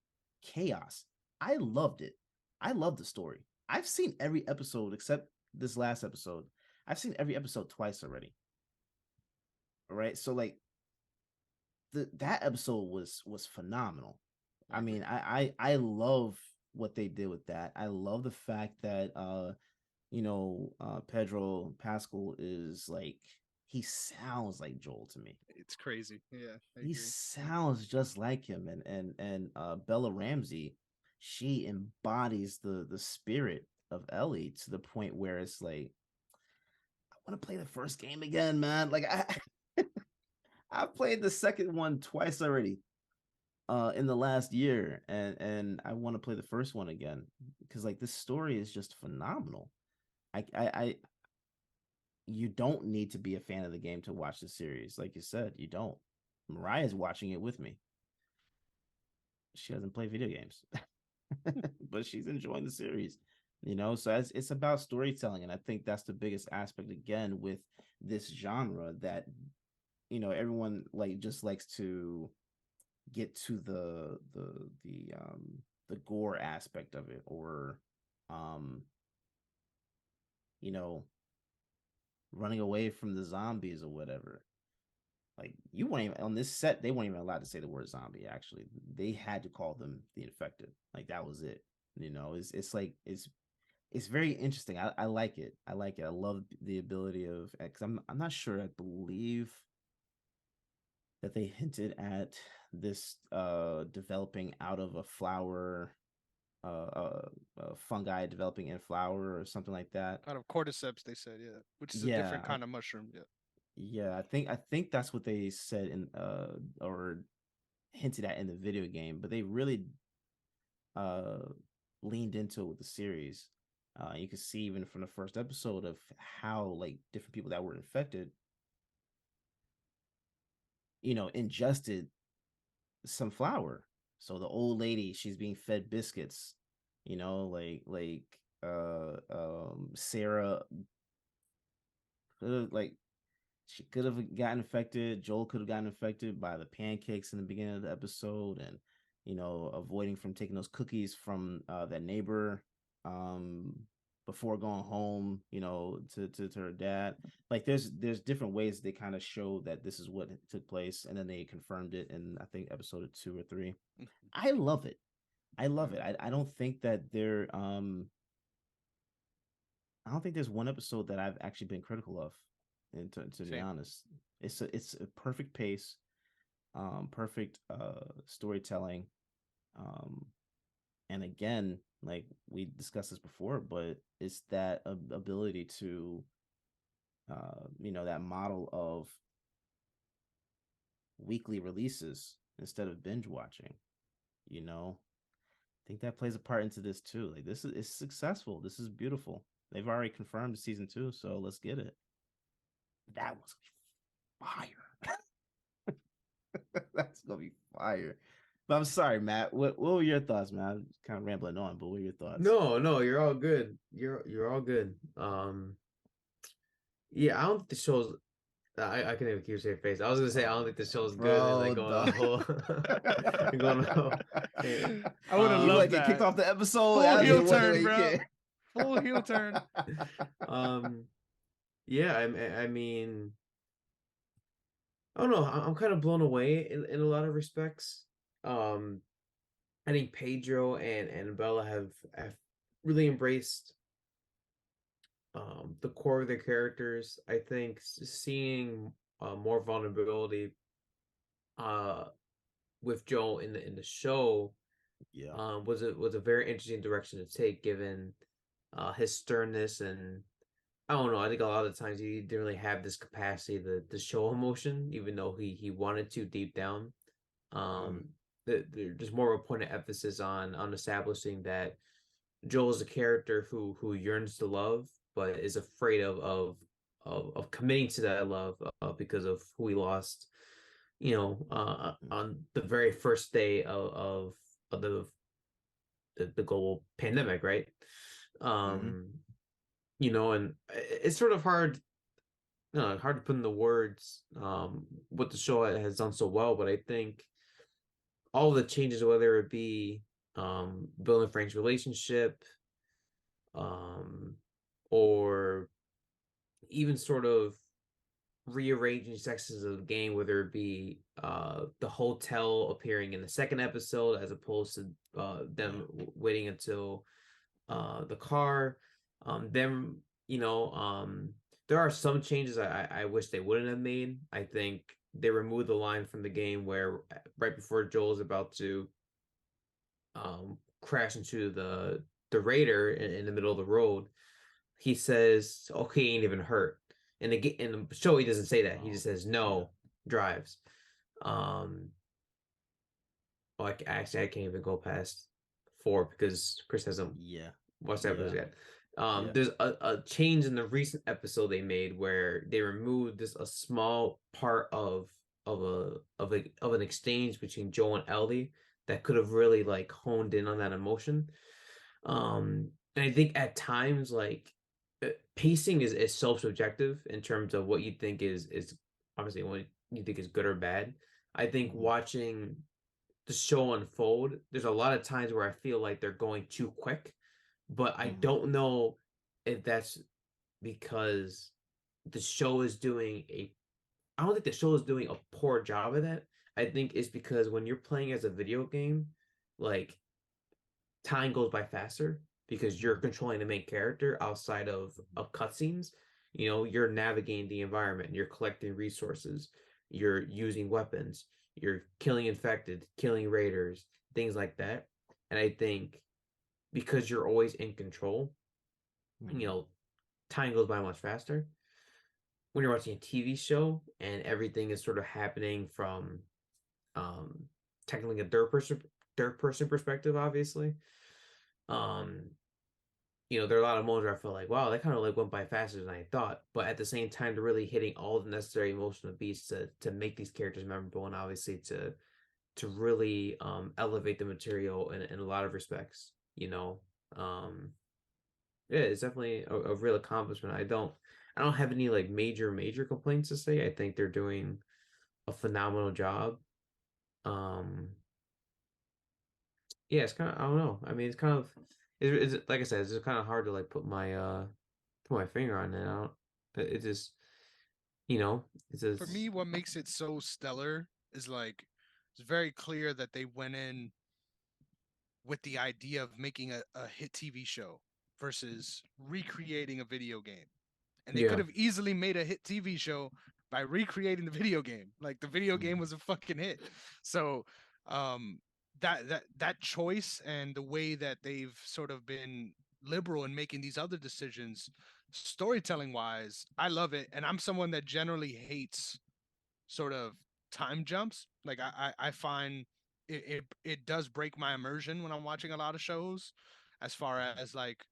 chaos. I loved it. I love the story. I've seen every episode except this last episode. I've seen every episode twice already. All right, so like that episode was phenomenal. I mean, I love what they did with that. I love the fact that Pedro Pascal is like, he sounds like Joel to me. It's crazy. Yeah, I He agree. sounds just like him. And Bella Ramsey, she embodies the spirit of Ellie to the point where it's like, I want to play the first game again, man. Like I played the second one twice already in the last year, and I want to play the first one again because like this story is just phenomenal. I you don't need to be a fan of the game to watch the series. Like you said, you don't. Mariah's watching it with me. She doesn't play video games, but she's enjoying the series. So it's about storytelling, and I think that's the biggest aspect again with this genre, that everyone like just likes to get to the gore aspect of it, or um you know running away from the zombies or whatever. Like, you weren't even on this set, they weren't even allowed to say the word zombie. Actually, they had to call them the infected. Like, that was it. It's like it's very interesting. I like it. I like it. I love the ability of, because I'm not sure. I believe that they hinted at this developing out of a flower, fungi developing in flower or something like that. Out of cordyceps, they said, yeah, which is a Yeah, different kind of mushroom. Yeah. yeah. I think that's what they said in or hinted at in the video game, but they really uh leaned into it with the series. You can see even from the first episode of how like different people that were infected, ingested some flour. So the old lady, she's being fed biscuits, like Sarah, like, she could have gotten infected. Joel could have gotten infected by the pancakes in the beginning of the episode, and avoiding from taking those cookies from that neighbor before going home, to her dad. Like there's different ways they kind of show that this is what took place, and then they confirmed it in, I think, episode 2 or 3. I love it. I love it. I don't think that I don't think there's one episode that I've actually been critical of, and to be honest. It's a perfect pace, perfect storytelling. And again, like we discussed this before, but it's that ability to that model of weekly releases instead of binge watching. I think that plays a part into this too. Like this is it's successful. This is beautiful. They've already confirmed season 2, so let's get it. That was fire. That's gonna be fire. But I'm sorry, Matt. What were your thoughts, man? I'm kind of rambling on, but what were your thoughts? No, you're all good. You're all good. Yeah, I don't think the show's. I can even keep a straight face. I was gonna say I don't think the show's good, and like going on a whole, going on. I would have loved that. Get kicked off the episode. Full heel turn, bro. Full heel turn. Yeah, I mean, I don't know. I'm kind of blown away in a lot of respects. I think Pedro and Bella have really embraced the core of their characters. I think seeing more vulnerability with Joel in the show was a very interesting direction to take, given his sternness. And I don't know, I think a lot of the times he didn't really have this capacity to show emotion, even though he wanted to deep down. There's more of a point of emphasis on establishing that Joel is a character who yearns to love, but is afraid of committing to that love because of who he lost, on the very first day of the global pandemic, right? And it's sort of hard to put into words what the show has done so well, but I think all the changes, whether it be Bill and Frank's relationship, or even sort of rearranging sections of the game, whether it be the hotel appearing in the second episode as opposed to them waiting until the car. There are some changes I wish they wouldn't have made. I think they removed the line from the game where right before Joel's about to crash into the raider in the middle of the road, he says, "Okay, he ain't even hurt." And again, in the show, he doesn't say that. He just says, "No," drives. I can't even go past 4 because Chris hasn't watched that episode yet. There's a change in the recent episode they made where they removed a small part of an exchange between Joel and Ellie that could have really like honed in on that emotion. And I think at times like pacing is self-subjective in terms of what you think is obviously what you think is good or bad. I think watching the show unfold, there's a lot of times where I feel like they're going too quick, but I don't know if that's because the show is doing I don't think the show is doing a poor job of that. I think it's because when you're playing as a video game, like time goes by faster because you're controlling the main character outside of cutscenes. You're navigating the environment, you're collecting resources, you're using weapons, you're killing infected, killing raiders, things like that. And I think because you're always in control, time goes by much faster. When you're watching a TV show and everything is sort of happening from technically a third person perspective, obviously. There are a lot of moments where I feel like, wow, that kind of like went by faster than I thought. But at the same time, they're really hitting all the necessary emotional beats to make these characters memorable, and obviously to really elevate the material in a lot of respects. It's definitely a real accomplishment. I don't have any like major complaints to say. I think they're doing a phenomenal job. Yeah, it's kind of, I don't know. I mean, it's kind of, is it like I said, it's just kind of hard to like put my finger on it. I don't. It just, you know, it's For just me, what makes it so stellar is like it's very clear that they went in with the idea of making a hit TV show versus recreating a video game. And they could yeah. have easily made a hit TV show by recreating the video game. Like the video game was a fucking hit. So um that choice and the way that they've sort of been liberal in making these other decisions storytelling wise, I love it. And I'm someone that generally hates sort of time jumps. Like I find it does break my immersion when I'm watching a lot of shows, as far as like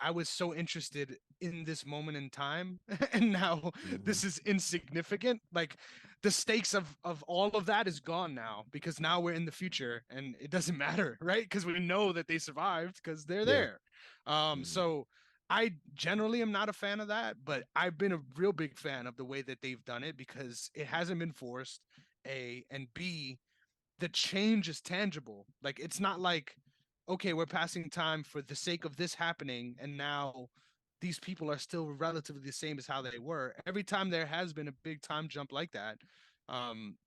I was so interested in this moment in time and now this is insignificant. Like the stakes of all of that is gone now because now we're in the future and it doesn't matter, right? Because we know that they survived because they're Yeah. there. So I generally am not a fan of that, but I've been a real big fan of the way that they've done it because it hasn't been forced, A, and B, the change is tangible. Like it's not like, okay, we're passing time for the sake of this happening, and now these people are still relatively the same as how they were. Every time there has been a big time jump like that, um,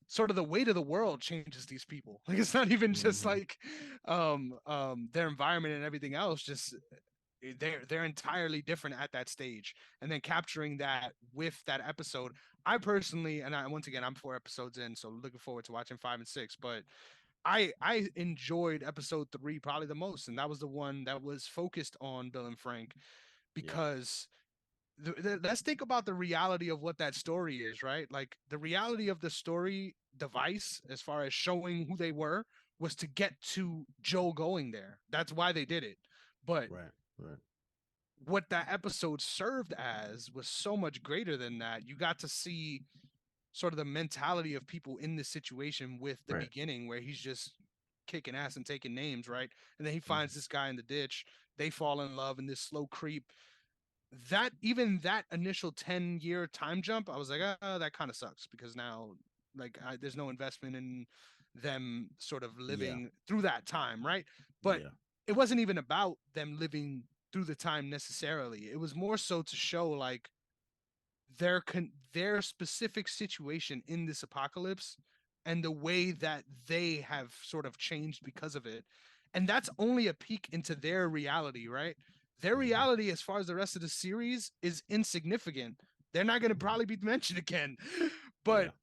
sort of the weight of the world changes these people. Like it's not even just like their environment and everything else, just they're entirely different at that stage, and then capturing that with that episode. I personally, and I once again I'm 4 episodes in, so looking forward to watching 5 and 6, but I enjoyed episode 3 probably the most, and that was the one that was focused on Bill and Frank because let's think about the reality of what that story is, right? Like the reality of the story device, as far as showing who they were, was to get to Joe going there. That's why they did it. But Right. what that episode served as was so much greater than that. You got to see sort of the mentality of people in this situation with the Right. beginning where he's just kicking ass and taking names, right? And then he finds this guy in the ditch. They fall in love in this slow creep. That even that initial 10-year time jump, I was like, that kind of sucks because now like there's no investment in them sort of living through that time, right? But it wasn't even about them living through the time necessarily. It was more so to show like their specific situation in this apocalypse and the way that they have sort of changed because of it. And that's only a peek into their reality, right? Their reality as far as the rest of the series is insignificant. They're not going to probably be mentioned again. But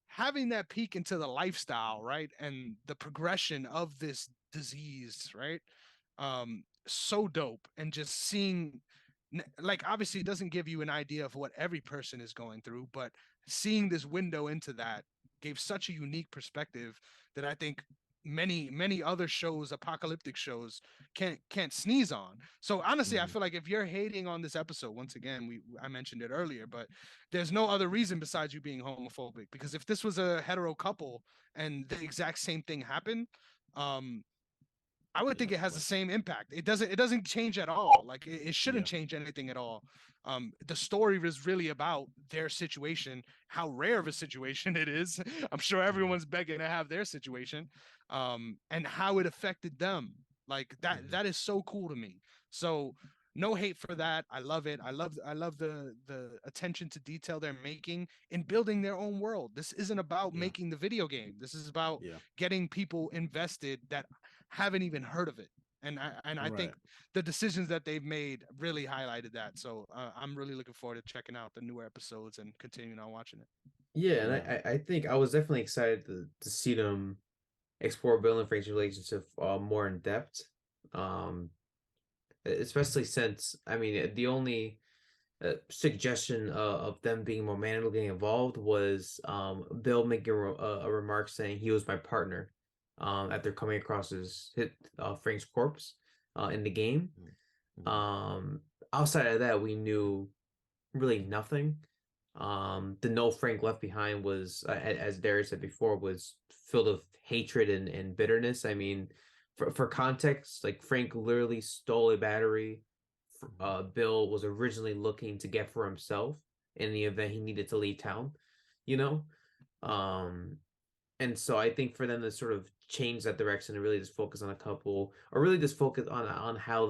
having that peek into the lifestyle, right? And the progression of this disease, right? So dope. And just seeing, like, obviously it doesn't give you an idea of what every person is going through, but seeing this window into that gave such a unique perspective that I think many other shows, apocalyptic shows, can't sneeze on. So honestly, I feel like if you're hating on this episode, once again, I mentioned it earlier, but there's no other reason besides you being homophobic. Because if this was a hetero couple and the exact same thing happened, I would think it has the same impact. It doesn't change at all. Like it shouldn't change anything at all. The story was really about their situation, how rare of a situation it is. I'm sure everyone's begging to have their situation, and how it affected them. Like that is so cool to me. So no hate for that. I love it. I love the attention to detail they're making in building their own world. This isn't about making the video game. This is about getting people invested that haven't even heard of it. And I think the decisions that they've made really highlighted that. So I'm really looking forward to checking out the newer episodes and continuing on watching it. Yeah, and I think I was definitely excited to see them explore Bill and Frank's relationship more in depth. Especially since, I mean, the only suggestion of them being romantically involved was Bill making a remark saying he was my partner after coming across Frank's corpse in the game. Outside of that, we knew really nothing. The No Frank Left Behind was, as Derrick said before, was filled with hatred and bitterness. I mean, for context, like Frank literally stole a battery Bill was originally looking to get for himself in the event he needed to leave town, you know? And so I think for them to sort of change that direction and really just focus on a couple, or really just focus on how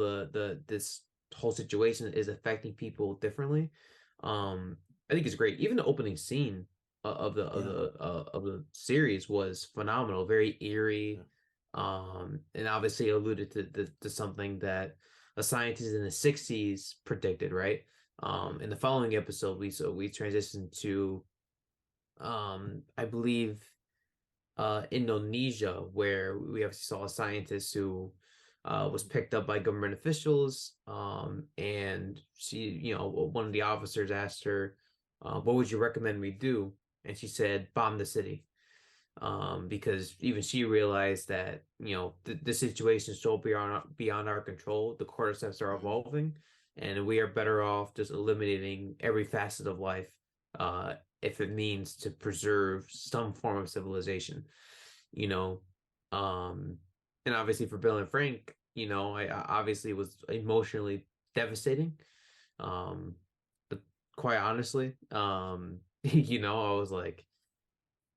this whole situation is affecting people differently. I think it's great. Even the opening scene of the series was phenomenal, very eerie, and obviously alluded to something that a scientist in the 60s predicted, right? In the following episode, we transitioned to I believe Indonesia, where we obviously saw a scientist who was picked up by government officials, and she, one of the officers asked her, "What would you recommend we do?" And she said, "Bomb the city." Because even she realized that the situation is so beyond our control. The cordyceps are evolving, and we are better off just eliminating every facet of life, if it means to preserve some form of civilization. You know, and obviously for Bill and Frank, I obviously was emotionally devastating. But quite honestly, I was like,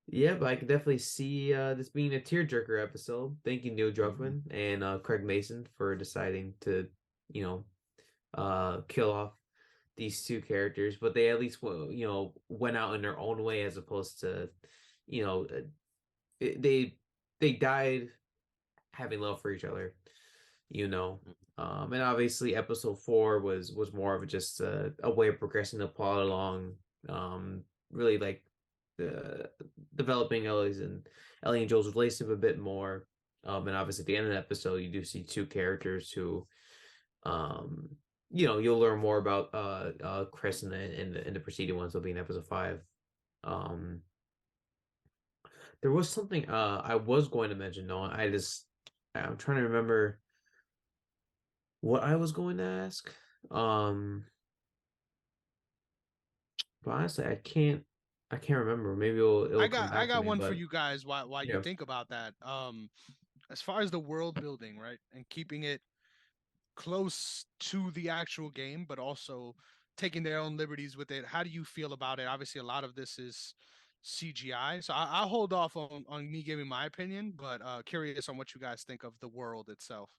yeah, but I can definitely see this being a tearjerker episode. Thank you, Neil Druckmann and Craig Mason, for deciding to, kill off these two characters. But they at least, went out in their own way, as opposed to, you know, they died having love for each other, and obviously episode 4 was more of just a way of progressing the plot along, really like developing Ellie and Joel's relationship a bit more. And obviously at the end of the episode, you do see two characters who, you'll learn more about Chris in the preceding ones. Will be in episode 5. There was something I was going to mention, though. I'm trying to remember what I was going to ask. But honestly, I can't remember. Maybe it'll come back I to got me. one for But you guys while you yeah. think about that. As far as the world building, right, and keeping it close to the actual game, but also taking their own liberties with it. How do you feel about it? Obviously, a lot of this is CGI, so I'll hold off on me giving my opinion, but curious on what you guys think of the world itself.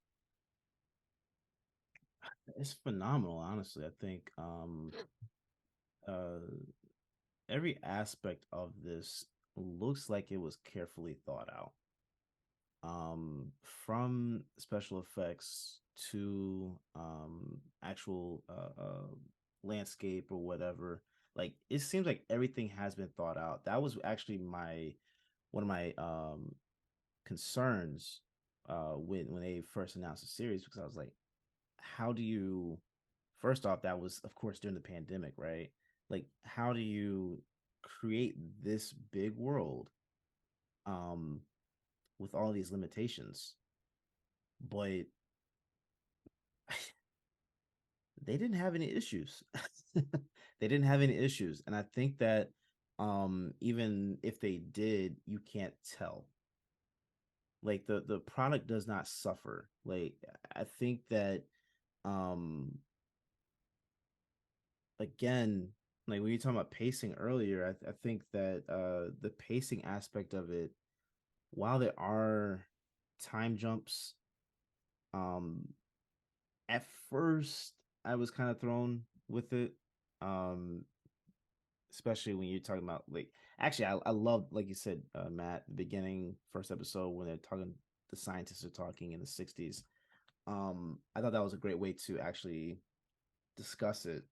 It's phenomenal, honestly. I think uh every aspect of this looks like it was carefully thought out. From special effects to actual landscape or whatever. Like it seems like everything has been thought out. That was actually one of my concerns when they first announced the series, because I was like, how do you, first off, that was of course during the pandemic, right? Like how do you create this big world um with all these limitations? But they didn't have any issues. They didn't have any issues. And I think that even if they did, you can't tell. Like the product does not suffer. Like I think that um again, like when you talking about pacing earlier, I think that the pacing aspect of it, while there are time jumps, um at first I was kind of thrown with it. Um Especially when you're talking about, like, actually I love, like you said, Matt, the beginning first episode when they're talking, the scientists are talking in the 60s. I thought that was a great way to actually discuss it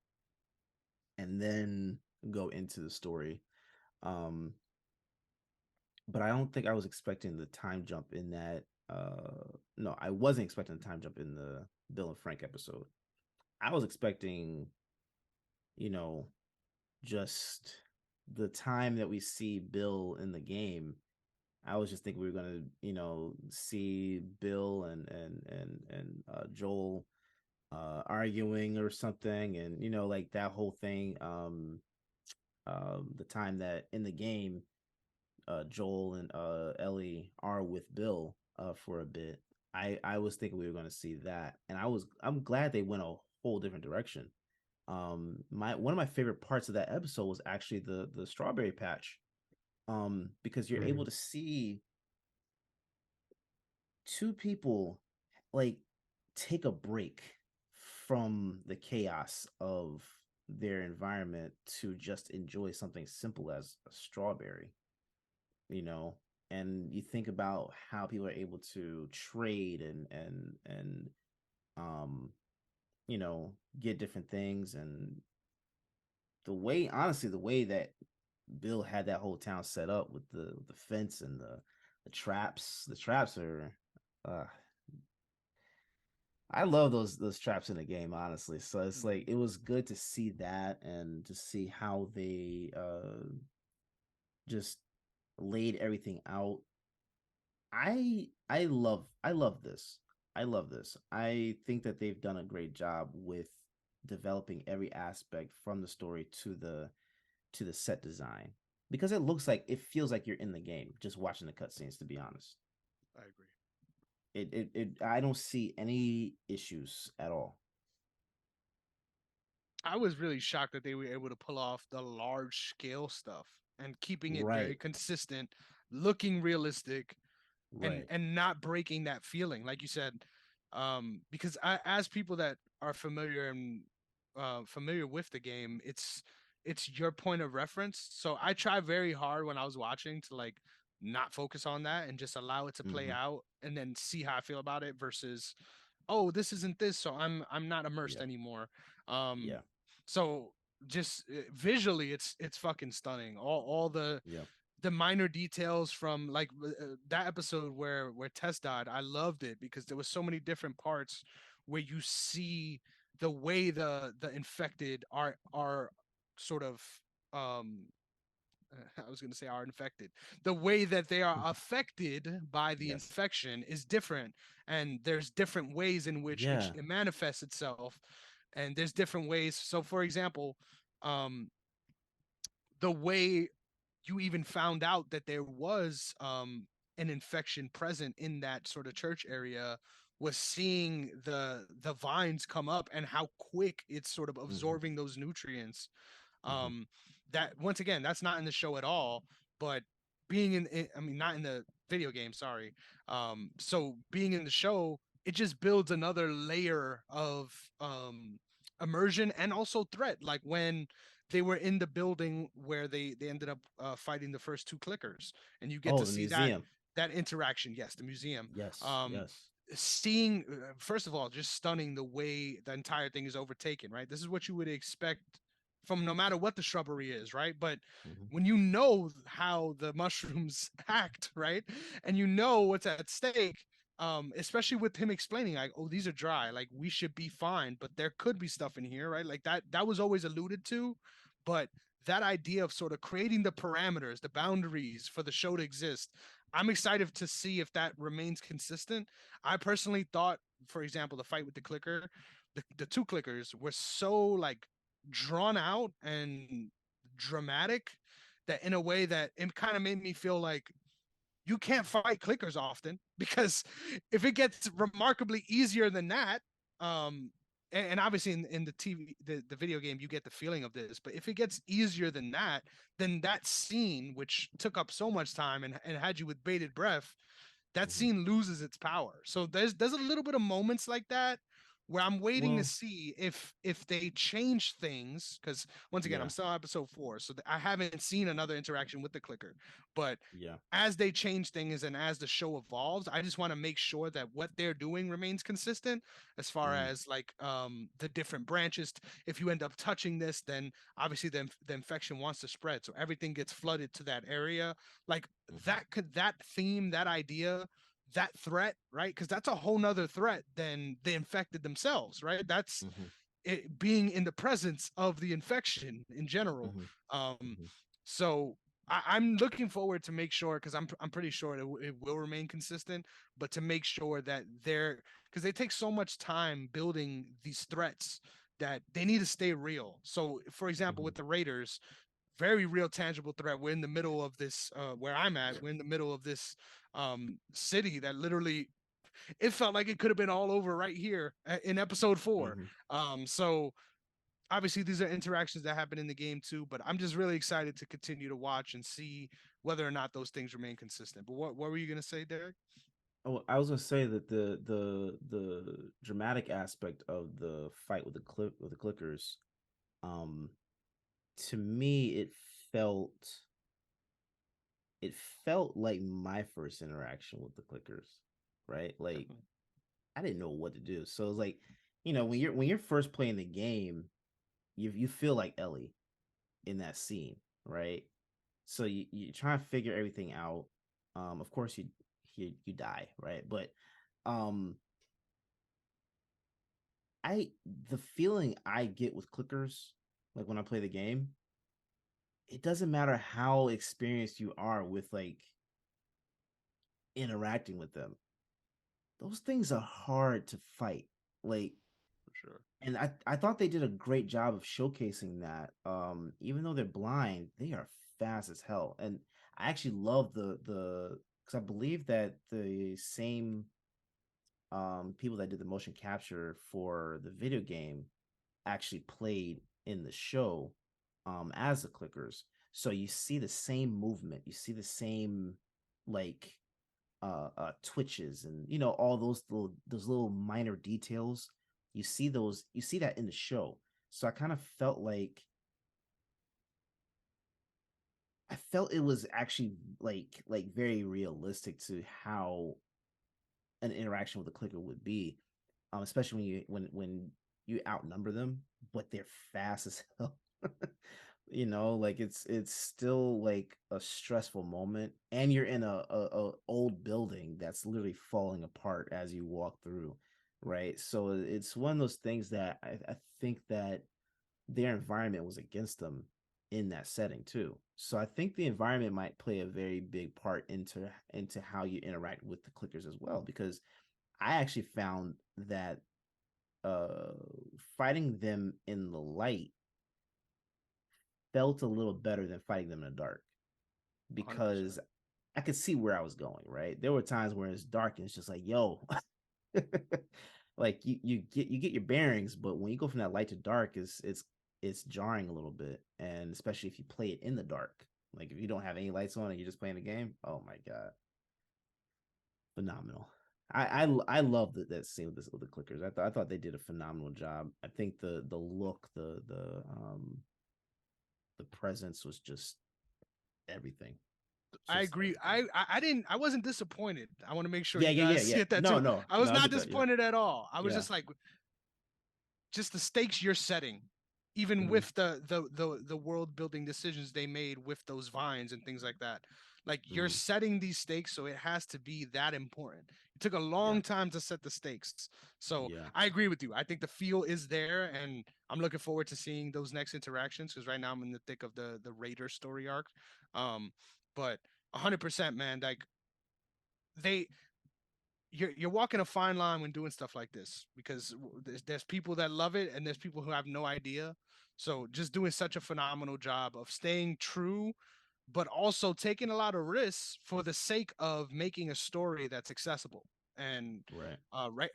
and then go into the story. Um but I don't think I was expecting the time jump in that. No, I wasn't expecting the time jump in the Bill and Frank episode. I was expecting, you know, just the time that we see Bill in the game. I was just thinking we were gonna, see Bill and Joel arguing or something, and like that whole thing. The time that in the game, Joel and Ellie are with Bill for a bit. I was thinking we were gonna see that, and I'm glad they went a whole different direction. My one of my favorite parts of that episode was actually the strawberry patch, because you're able to see two people like take a break from the chaos of their environment to just enjoy something simple as a strawberry, you know. And you think about how people are able to trade and um you know, get different things, and the way, honestly, the way that Bill had that whole town set up with the fence and the traps. The traps are uh I love those traps in the game, honestly. So it's like it was good to see that and to see how they just laid everything out. I love this. I love this. I think that they've done a great job with developing every aspect from the story to the set design, because it looks like, it feels like you're in the game just watching the cutscenes, to be honest. I agree. I don't see any issues at all. I was really shocked that they were able to pull off the large scale stuff and keeping it very Right. consistent, looking realistic, Right. and not breaking that feeling, like you said. Because as people that are familiar and familiar with the game, it's your point of reference. So I try very hard when I was watching to like not focus on that and just allow it to play Mm-hmm. out and then see how I feel about it versus, oh, this isn't this, so I'm not immersed Yeah. anymore. Um, Yeah. so just visually, it's fucking stunning. All Yeah. the minor details from like that episode where Tess died. I loved it because there was so many different parts where you see the way the infected are sort of um I was going to say are infected. The way that they are affected by the Yes. infection is different, and there's different ways in which Yeah. it manifests itself, and there's different ways. So, for example, um, the way you even found out that there was an infection present in that sort of church area was seeing the vines come up and how quick it's sort of Mm-hmm. absorbing those nutrients. Mm-hmm. um that once again, that's not in the show at all, but being I mean, not in the video game, sorry. So being in the show, it just builds another layer of immersion and also threat, like when they were in the building where they ended up fighting the first two clickers, and you get Oh, to the see that museum. interaction. Yes, the museum. Yes. um Yes. Seeing, first of all, just stunning the way the entire thing is overtaken, right? This is what you would expect from no matter what the shrubbery is, right? But Mm-hmm. when you know how the mushrooms act, right, and you know what's at stake, especially with him explaining like, oh, these are dry, like we should be fine, but there could be stuff in here, right? Like that was always alluded to, but that idea of sort of creating the parameters, the boundaries for the show to exist, I'm excited to see if that remains consistent. I personally thought, for example, the fight with the clicker, the two clickers were so like drawn out and dramatic that in a way that it kind of made me feel like you can't fight clickers often, because if it gets remarkably easier than that, um and obviously in the TV, the video game, you get the feeling of this, but if it gets easier than that, then that scene, which took up so much time and had you with bated breath, that Mm-hmm. scene loses its power. So there's a little bit of moments like that where I'm waiting to Well, see if they change things, because once again, I'm yeah. still on episode 4, so I haven't seen another interaction with the clicker. But Yeah. as they change things and as the show evolves, I just want to make sure that what they're doing remains consistent, as far Mm-hmm. as like the different branches. If you end up touching this, then obviously the infection wants to spread, so everything gets flooded to that area. Like Mm-hmm. that theme, that idea, that threat, right? Because that's a whole nother threat than the infected themselves, right? That's Mm-hmm. it, being in the presence of the infection in general. Mm-hmm. Um, Mm-hmm. so I'm looking forward to make sure, because I'm pretty sure it will remain consistent, but to make sure that they're, because they take so much time building these threats that they need to stay real. So, for example, Mm-hmm. with the Raiders, very real tangible threat. We're in the middle of this where I'm at. We're in the middle of this city that literally, it felt like it could have been all over right here in episode 4. Mm-hmm. So obviously these are interactions that happen in the game too, but I'm just really excited to continue to watch and see whether or not those things remain consistent. But what were you going to say, Derek? Oh, I was gonna say that the dramatic aspect of the fight with the clickers, um, to me felt it felt like my first interaction with the clickers, right? Like Definitely. I didn't know what to do. So it's like, when you're first playing the game, you feel like Ellie in that scene, right? So you try to figure everything out. Of course you die, right? But um I the feeling I get with clickers, like when I play the game, it doesn't matter how experienced you are with like interacting with them. Those things are hard to fight. Like, For sure. and I thought they did a great job of showcasing that. Even though they're blind, they are fast as hell. And I actually love the because I believe that the same people that did the motion capture for the video game actually played in the show as the clickers. So you see the same movement, you see the same like twitches, and all those little minor details. You see that in the show. So I kind of felt like I felt it was actually like very realistic to how an interaction with a clicker would be, especially when you outnumber them, but they're fast as hell. Like it's still like a stressful moment, and you're in a old building that's literally falling apart as you walk through, right? So it's one of those things that I think that their environment was against them in that setting too. So I think the environment might play a very big part into how you interact with the clickers as well, because I actually found that uh fighting them in the light felt a little better than fighting them in the dark, 100%. because I could see where I was going, right? There were times where it's dark and it's just like, yo, like you get your bearings, but when you go from that light to dark, it's jarring a little bit, and especially if you play it in the dark. Like if you don't have any lights on and you're just playing the game, oh my god, phenomenal. I love that scene with the clickers. I thought they did a phenomenal job. I think the look, the presence was just everything. I Just agree. everything. I wasn't disappointed. I want to make sure Yeah, you yeah, yeah, guys yeah. get that No, too. no, I was no. I not get that. Yeah, disappointed at all. I was yeah. just like, just the stakes you're setting, even Mhm. with the world building decisions they made with those vines and things like that. Like you're Mhm. setting these stakes, so it has to be that important. It took a Yeah, long time to set the stakes. So yeah. I agree with you. I think the feel is there, and I'm looking forward to seeing those next interactions because right now I'm in the thick of the Raider story arc. But 100%, man. Like they you're walking a fine line when doing stuff like this because there's people that love it and there's people who have no idea. So just doing such a phenomenal job of staying true, but also taking a lot of risks for the sake of making a story that's accessible. And Right.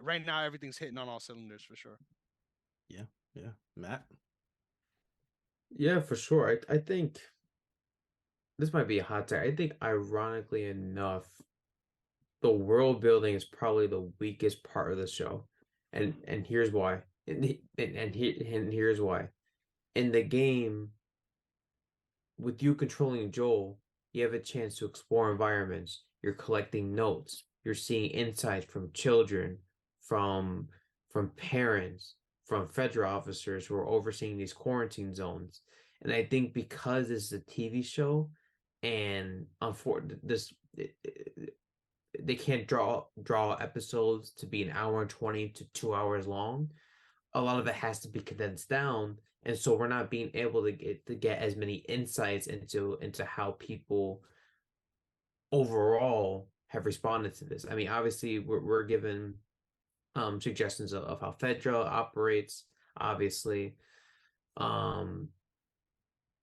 right now everything's hitting on all cylinders for sure. Yeah, yeah. Matt. Yeah, for sure. I think this might be a hot take. I think, ironically enough, the world building is probably the weakest part of the show, and here's why. And here's why. In the game, with you controlling Joel, you have a chance to explore environments. You're collecting notes. You're seeing insights from children, from from parents, from federal officers who are overseeing these quarantine zones. And I think because this is a TV show, and unfortunately, they can't draw episodes to be an hour and 20 to 2 hours long. A lot of it has to be condensed down, and so we're not being able to get as many insights into how people overall have responded to this. I mean, obviously we're given suggestions of how Fedra operates, obviously. um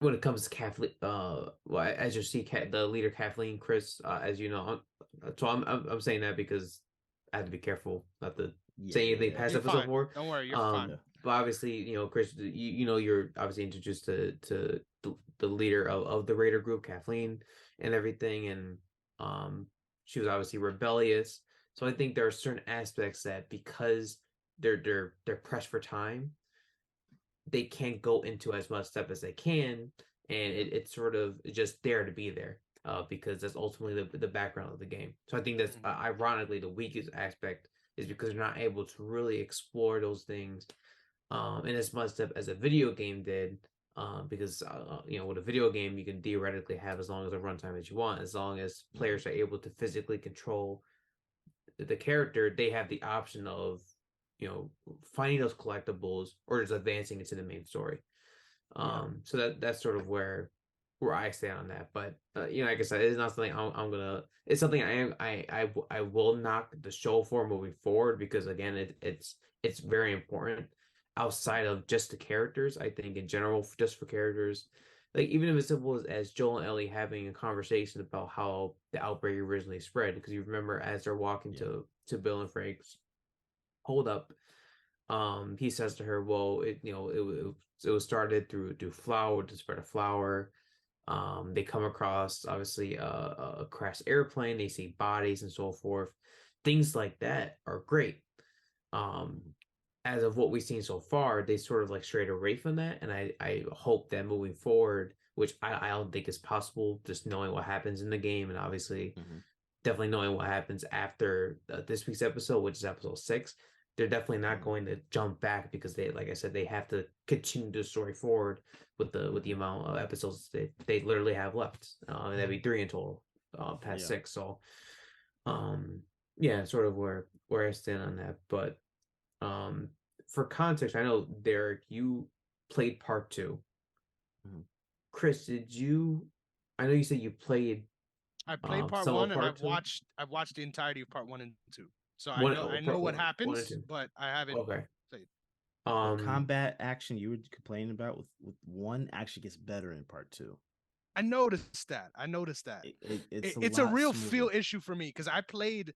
when it comes to Kathleen, well, as you see, the leader Kathleen, Chris, as you know, so I'm saying that because I have to be careful not to Yeah, say yeah, anything yeah. past You're episode fine. 4. Don't worry, you're fine. Yeah. But obviously, Chris, you're obviously introduced to the leader of the Raider group, Kathleen, and everything, and um, she was obviously rebellious. So I think there are certain aspects that because they're pressed for time, they can't go into as much stuff as they can, and it's sort of just there to be there, because that's ultimately the background of the game. So I think that's ironically the weakest aspect is because they're not able to really explore those things, in as much depth as a video game did. Because with a video game you can theoretically have as long as a runtime as you want, as long as players are able to physically control the character, they have the option of finding those collectibles or just advancing into the main story. So that's sort of where I stand on that. But like I said, it's not something I'm gonna. It's something I will knock the show for moving forward, because again, it's very important outside of just the characters. I think in general, just for characters, like even if it's simple as Joel and Ellie having a conversation about how the outbreak originally spread, because you remember as they're walking to Bill and Frank's hold up, he says to her, well, it was started through flour, to spread a flour. They come across obviously a crashed airplane, they see bodies and so forth. Things like that are great. As of what we've seen so far, they sort of like strayed away from that, and I hope that moving forward, which I don't think is possible, just knowing what happens in the game, and obviously definitely knowing what happens after this week's episode, which is episode 6, they're definitely not going to jump back, because they, like I said, they have to continue the story forward with the amount of episodes they literally have left. And that'd be 3 in total, past 6. So, sort of where I stand on that. But for context, I know Derrick, you played part 2. Chris, did you? I know you said you played. I played part 1, and I've watched the entirety of part 1 and 2. So I know what happens, but I haven't played. The combat action you were complaining about with 1 actually gets better in part 2. I noticed that. It's a real feel issue for me, because I played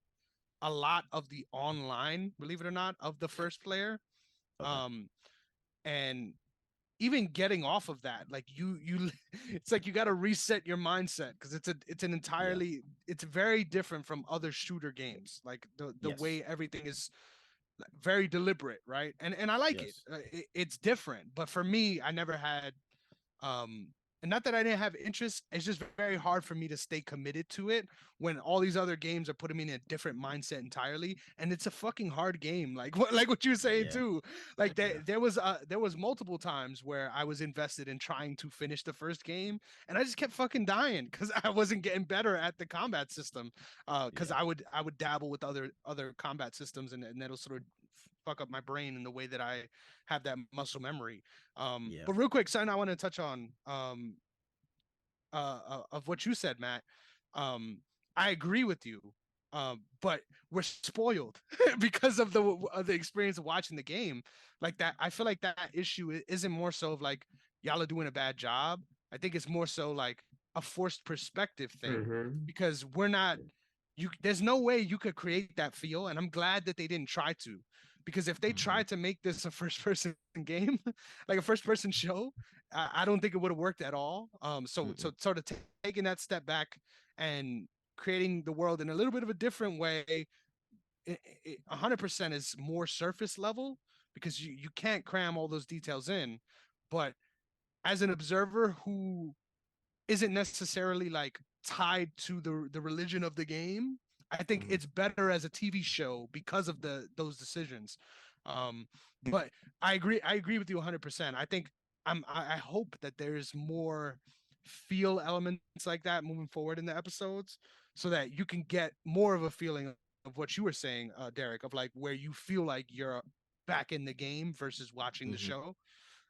a lot of the online, believe it or not, of the first player. And even getting off of that, like you it's like you got to reset your mindset, because it's an entirely it's very different from other shooter games, like the way everything is very deliberate, right? And I like it. It's different, but for me, I never had and not that I didn't have interest, it's just very hard for me to stay committed to it when all these other games are putting me in a different mindset entirely, and it's a fucking hard game. Like what you were saying too. Like there was multiple times where I was invested in trying to finish the first game, and I just kept fucking dying because I wasn't getting better at the combat system. Because I would dabble with other combat systems, and that'll sort of fuck up my brain in the way that I have that muscle memory. But real quick, something I want to touch on of what you said, Matt. I agree with you, but we're spoiled because of the experience of watching the game. Like that, I feel like that issue isn't more so of like y'all are doing a bad job. I think it's more so like a forced perspective thing, because we're not. There's no way you could create that feel, and I'm glad that they didn't try to, because if they tried to make this a first-person game, like a first-person show, I don't think it would have worked at all. So sort of taking that step back and creating the world in a little bit of a different way, 100% is more surface level, because you can't cram all those details in. But as an observer who isn't necessarily like tied to the religion of the game, I think it's better as a TV show because of those decisions. But I agree with you 100%. I think I hope that there's more feel elements like that moving forward in the episodes, so that you can get more of a feeling of what you were saying, Derrick, of like where you feel like you're back in the game versus watching the show.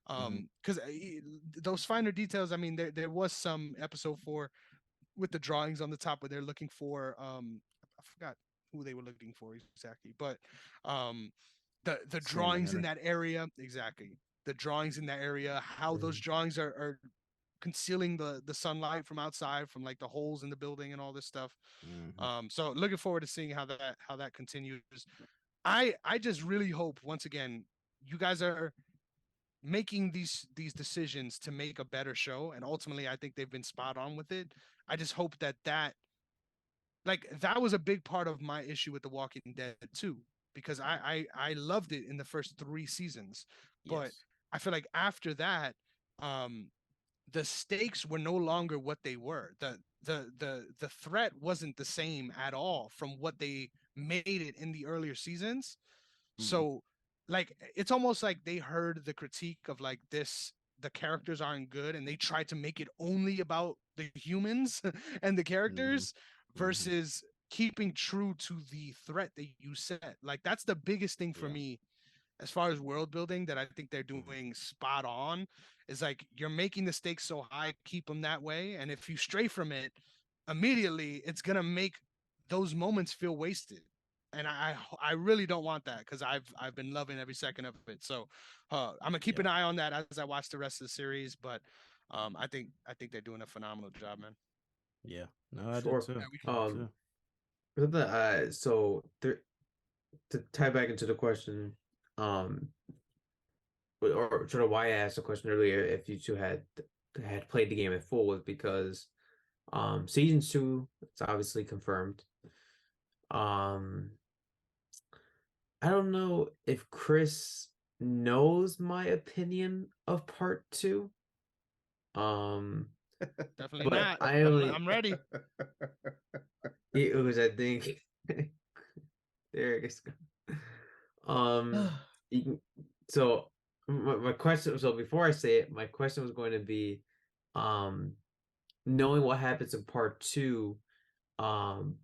Because those finer details, I mean, there was some episode 4 with the drawings on the top where they're looking for I forgot who they were looking for exactly, but the drawings in that area, exactly, the drawings in that area, how those drawings are concealing the sunlight from outside, from like the holes in the building and all this stuff. So looking forward to seeing how that continues. I just really hope, once again, you guys are making these decisions to make a better show, and ultimately I think they've been spot on with it. I just hope that like that was a big part of my issue with The Walking Dead too, because I loved it in the first 3 seasons, but Yes. I feel like after that, um, the stakes were no longer what they were. The threat wasn't the same at all from what they made it in the earlier seasons. Mhm. So like it's almost like they heard the critique of like this, the characters aren't good, and they tried to make it only about the humans and the Mhm. characters Mhm. versus keeping true to the threat that you set. Like that's the biggest thing for Yeah. me as far as world building that I think they're Mhm. doing spot on, is like you're making the stakes so high, keep them that way. And if you stray from it immediately, it's gonna make those moments feel wasted. And I really don't want that because I've been loving every second of it. So I'm gonna keep Yeah. an eye on that as I watch the rest of the series. But I think they're doing a phenomenal job, man. Yeah. No, I do Sure. too. Yeah, we I do too. So there, to tie back into the question, um, or sort of why I asked the question earlier, if you two had played the game in full, was because season 2, it's obviously confirmed. Um, I don't know if Chris knows my opinion of part 2. Um, definitely but not. I only I'm ready. it was, I think, Derrick is um you can, so my question, so before I say it, my question was going to be, um knowing what happens in part 2, um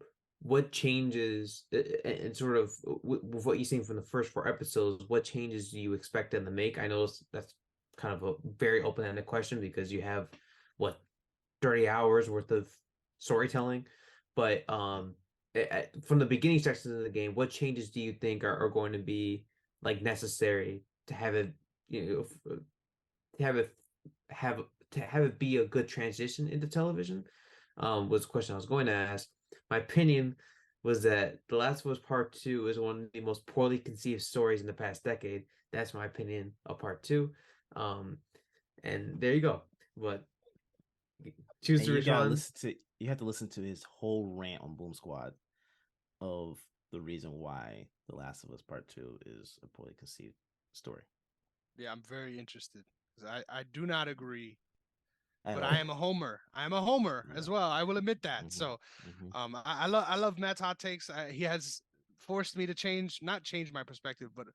what changes, and sort of with what you've seen from the first 4 episodes, what changes do you expect them to make? I know that's kind of a very open-ended question because you have what, 30 hours worth of storytelling, but from the beginning sections of the game, what changes do you think are going to be like necessary to have it, to have it have to have it be a good transition into television? Was the question I was going to ask. My opinion was that The Last of Us Part 2 is one of the most poorly conceived stories in the past decade. That's my opinion of Part 2. Um, and there you go. But choose And to respond. you have to listen to his whole rant on Boom Squad of the reason why The Last of Us Part 2 is a poorly conceived story. Yeah, I'm very interested. 'Cause I do not agree, At but I all. am a homer. I am a homer Yeah. as well. I will admit that. Mm-hmm. So, Mm-hmm. I love Matt's hot takes. He has forced me to not change my perspective, but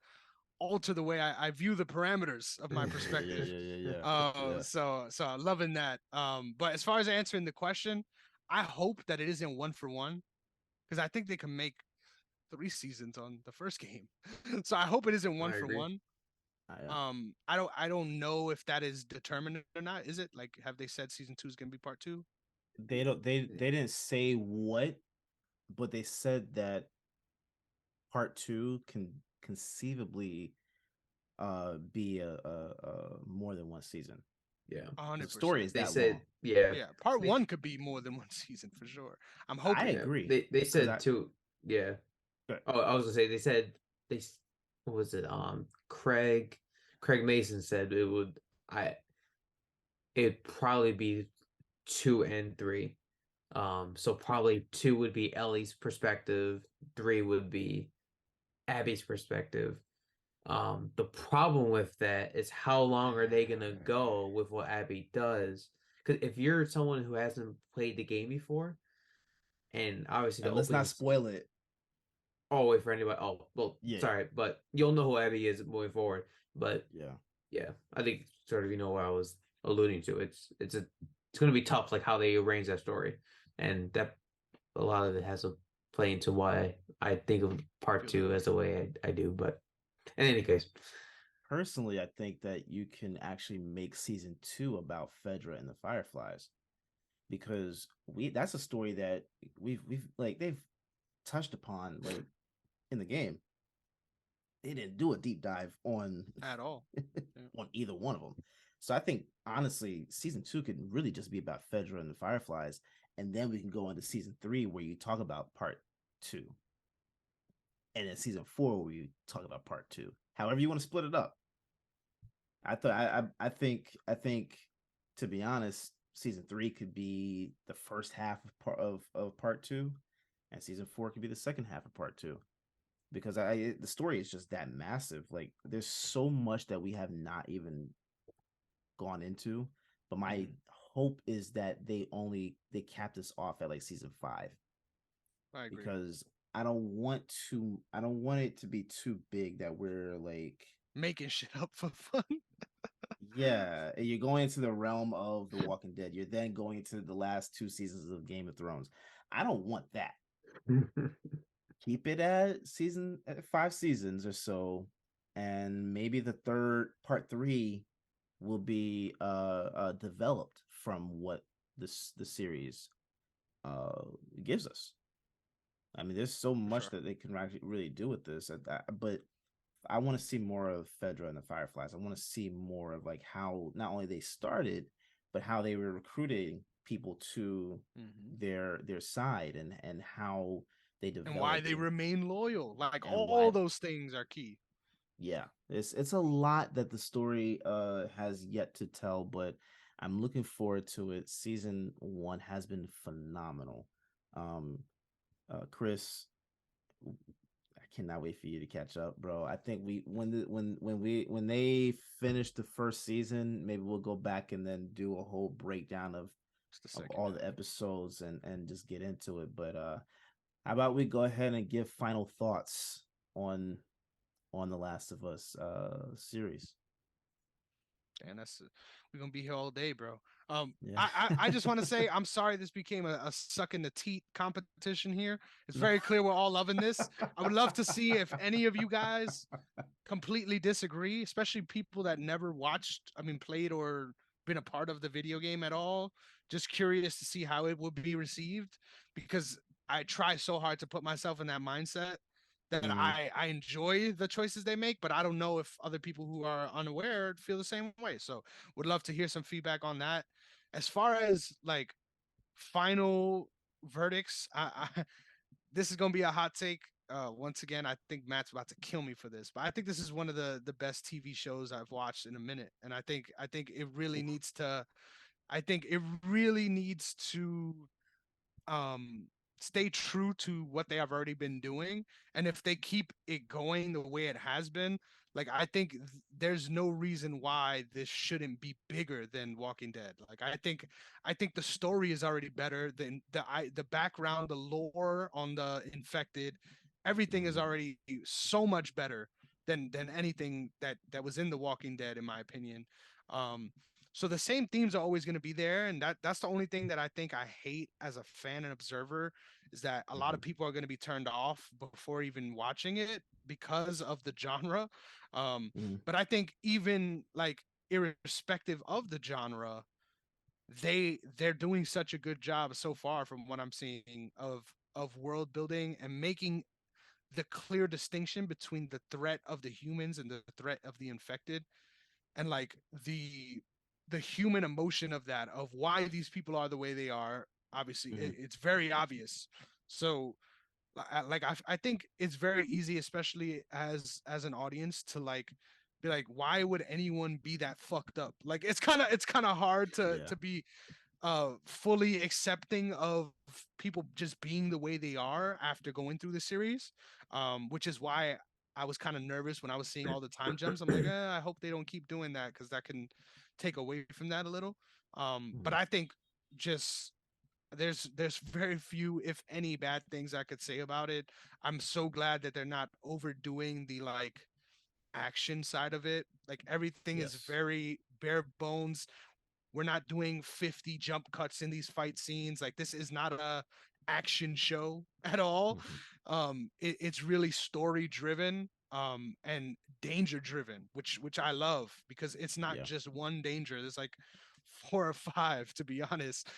alter the way I view the parameters of my Yeah, yeah, perspective. yeah, yeah, yeah. Yeah. So I'm loving that. But as far as answering the question, I hope that it isn't one for one because I think they can make 3 seasons on the first game. So I hope it isn't one I for agree. one. Yeah. I don't know if that is determined or not. Is it like have they said season 2 is gonna be part 2? They didn't say what, but they said that part two can conceivably be a more than one season. Yeah. The hundred story percent. is They that said, long. yeah. Yeah, part They 1 could be more than one season for sure. I'm I hoping. yeah. agree. They Because said too. Yeah. but Oh, I was gonna say they said what was it? Craig Mason said it would, I it'd probably be 2 and 3. So probably 2 would be Ellie's perspective, 3 would be Abby's perspective. The problem with that is how long are they gonna go with what Abby does? Because if you're someone who hasn't played the game before, and obviously the and let's not opening, spoil it. oh wait for anybody. Oh well, Yeah. sorry, but you'll know who Abby is moving forward. But Yeah. yeah, I think sort of you know what I was alluding to. It's gonna be tough, like how they arrange that story, and that a lot of it has to play into why I think of part Feel 2 that. as the way I do. But in any case, Personally, I think that you can actually make season 2 about Fedra and the Fireflies because we that's a story that we've like they've touched upon like in the game. They didn't do a deep dive on At all. Yeah. on either one of them. So I think honestly, season 2 could really just be about Fedra and the Fireflies, and then we can go into season 3 where you talk about part 2, and then season 4 where you talk about part 2. However you want to split it up. I think to be honest, season 3 could be the first half of part 2, and season 4 could be the second half of part 2, because the story is just that massive. Like, there's so much that we have not even gone into, but my hope is that they cap this off at like season 5, I agree. because I don't want it to be too big that we're like Making shit up for fun. yeah, and you're going into the realm of The Walking Dead. You're then going into the last 2 seasons of Game of Thrones. I don't want that. Keep it at 5 seasons or so, and maybe the third part 3 will be developed from what the series gives us. I mean, there's so much that they can actually really do with this, but I want to see more of Fedra and the Fireflies. I want to see more of like how not only they started, but how they were recruiting people to their side, and how they developed and why they remain loyal. Like, and all those things are key. Yeah, it's a lot that the story has yet to tell, but I'm looking forward to it. Season 1 has been phenomenal. Chris, I cannot wait for you to catch up, bro. I think when they finish the first season, maybe we'll go back and then do a whole breakdown of all the episodes, and just get into it. But how about we go ahead and give final thoughts on the Last of Us series? And we're gonna be here all day, bro. Yeah. I just want to say I'm sorry this became a suck in the teeth competition here. It's very clear we're all loving this. I would love to see if any of you guys completely disagree, especially people that never played or been a part of the video game at all. Just curious to see how it would be received, because I try so hard to put myself in that mindset that I enjoy the choices they make, but I don't know if other people who are unaware feel the same way. So would love to hear some feedback on that. As far as like final verdicts, this is gonna be a hot take. Once again, I think Matt's about to kill me for this, but I think this is one of the best TV shows I've watched in a minute, and I think it really needs to. I think it really needs to stay true to what they have already been doing, and if they keep it going the way it has been, like, I think there's no reason why this shouldn't be bigger than Walking Dead. Like, I think the story is already better than the background, the lore on the infected, everything is already so much better than anything that was in The Walking Dead, in my opinion. So the same themes are always going to be there, and that's the only thing that I think I hate as a fan and observer, is that a lot of people are going to be turned off before even watching it because of the genre. But I think even like irrespective of the genre, they're doing such a good job so far from what I'm seeing of world building and making the clear distinction between the threat of the humans and the threat of the infected, and like the human emotion of that, of why these people are the way they are. Obviously it's very obvious. So I think it's very easy, especially as an audience, to like be like, why would anyone be that fucked up? Like, it's kind of hard to be fully accepting of people just being the way they are after going through the series, which is why I was kind of nervous when I was seeing all the time jumps. I'm like, I hope they don't keep doing that, because that can take away from that a little. But I think just there's very few, if any, bad things I could say about it. I'm so glad that they're not overdoing the like action side of it. Like, everything is very bare bones. We're not doing 50 jump cuts in these fight scenes. Like, this is not a action show at all. It's really story driven, and danger driven, which I love, because it's not just one danger. There's like 4 or 5, to be honest,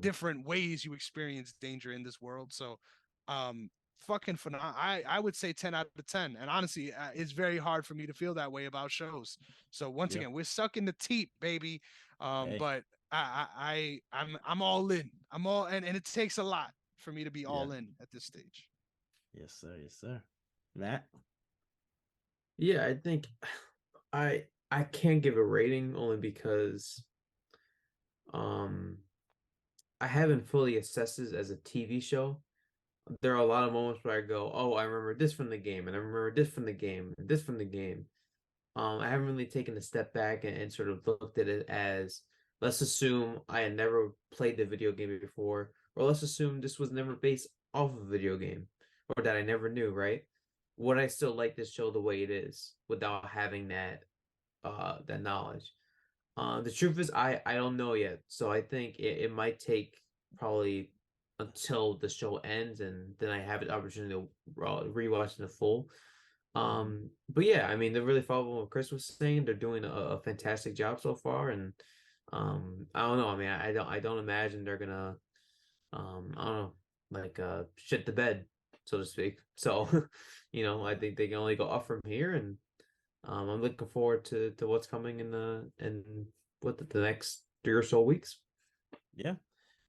different ways you experience danger in this world. So fucking phenomenal. I would say 10 out of 10, and honestly, it's very hard for me to feel that way about shows. So once again, we're sucking the teat, baby. But I'm all in. I'm all, and it takes a lot for me to be all in at this stage. Yes, sir. Yes, sir. Matt? Yeah, I think I can't give a rating only because I haven't fully assessed this as a TV show. there are a lot of moments where I go, "Oh, I remember this from the game, and I remember this from the game, and this from the game." I haven't really taken a step back and sort of looked at it as, let's assume I had never played the video game before, or let's assume this was never based off of a video game, or that I never knew, right? Would I still like this show the way it is without having that knowledge? The truth is, I don't know yet. So I think it might take probably until the show ends, and then I have an opportunity to rewatch in the full. But yeah, I mean, they're really following what Chris was saying. They're doing a fantastic job so far, and I don't know. I mean, I don't imagine they're gonna I don't know, like shit the bed, so to speak. So, I think they can only go up from here, and I'm looking forward to what's coming in what the next 3 or so weeks. Yeah.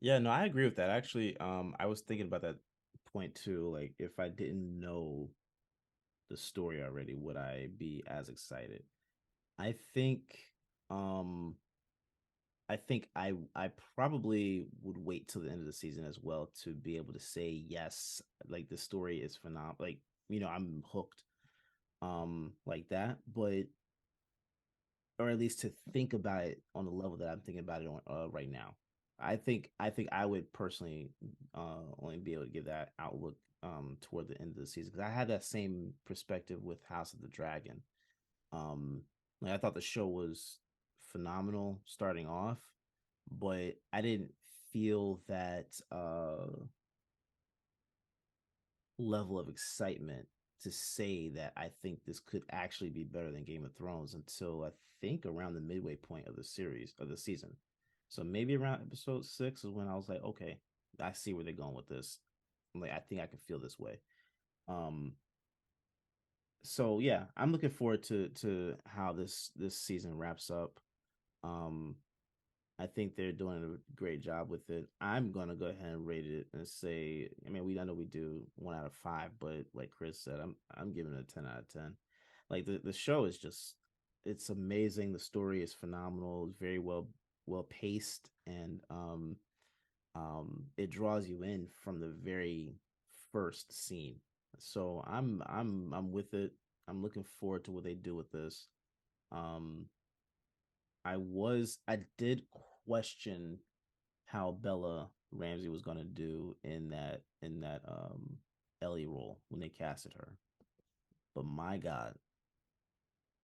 Yeah, no, I agree with that. Actually, I was thinking about that point too. Like, if I didn't know the story already, would I be as excited? I think, um, I probably would wait till the end of the season as well to be able to say yes. Like, the story is phenomenal. Like, I'm hooked, like that. But or at least to think about it on the level that I'm thinking about it on right now. I think I would personally only be able to give that outlook toward the end of the season because I had that same perspective with House of the Dragon. Um, like I thought the show was phenomenal starting off, but I didn't feel that level of excitement to say that I think this could actually be better than Game of Thrones until I think around the midway point of the series of the season. So maybe around episode 6 is when I was like, okay, I see where they're going with this. I'm like, I think I can feel this way. Um, so yeah, I'm looking forward to how this season wraps up. Um, I think they're doing a great job with it. I'm gonna go ahead and rate it and say, I mean, I know we do 1 out of 5, but like Chris said, I'm giving it a 10 out of 10. Like the show is just, it's amazing. The story is phenomenal. It's very well paced, and it draws you in from the very first scene. So I'm with it. I'm looking forward to what they do with this. Um, I did question how Bella Ramsey was gonna do in that Ellie role when they casted her. But my God,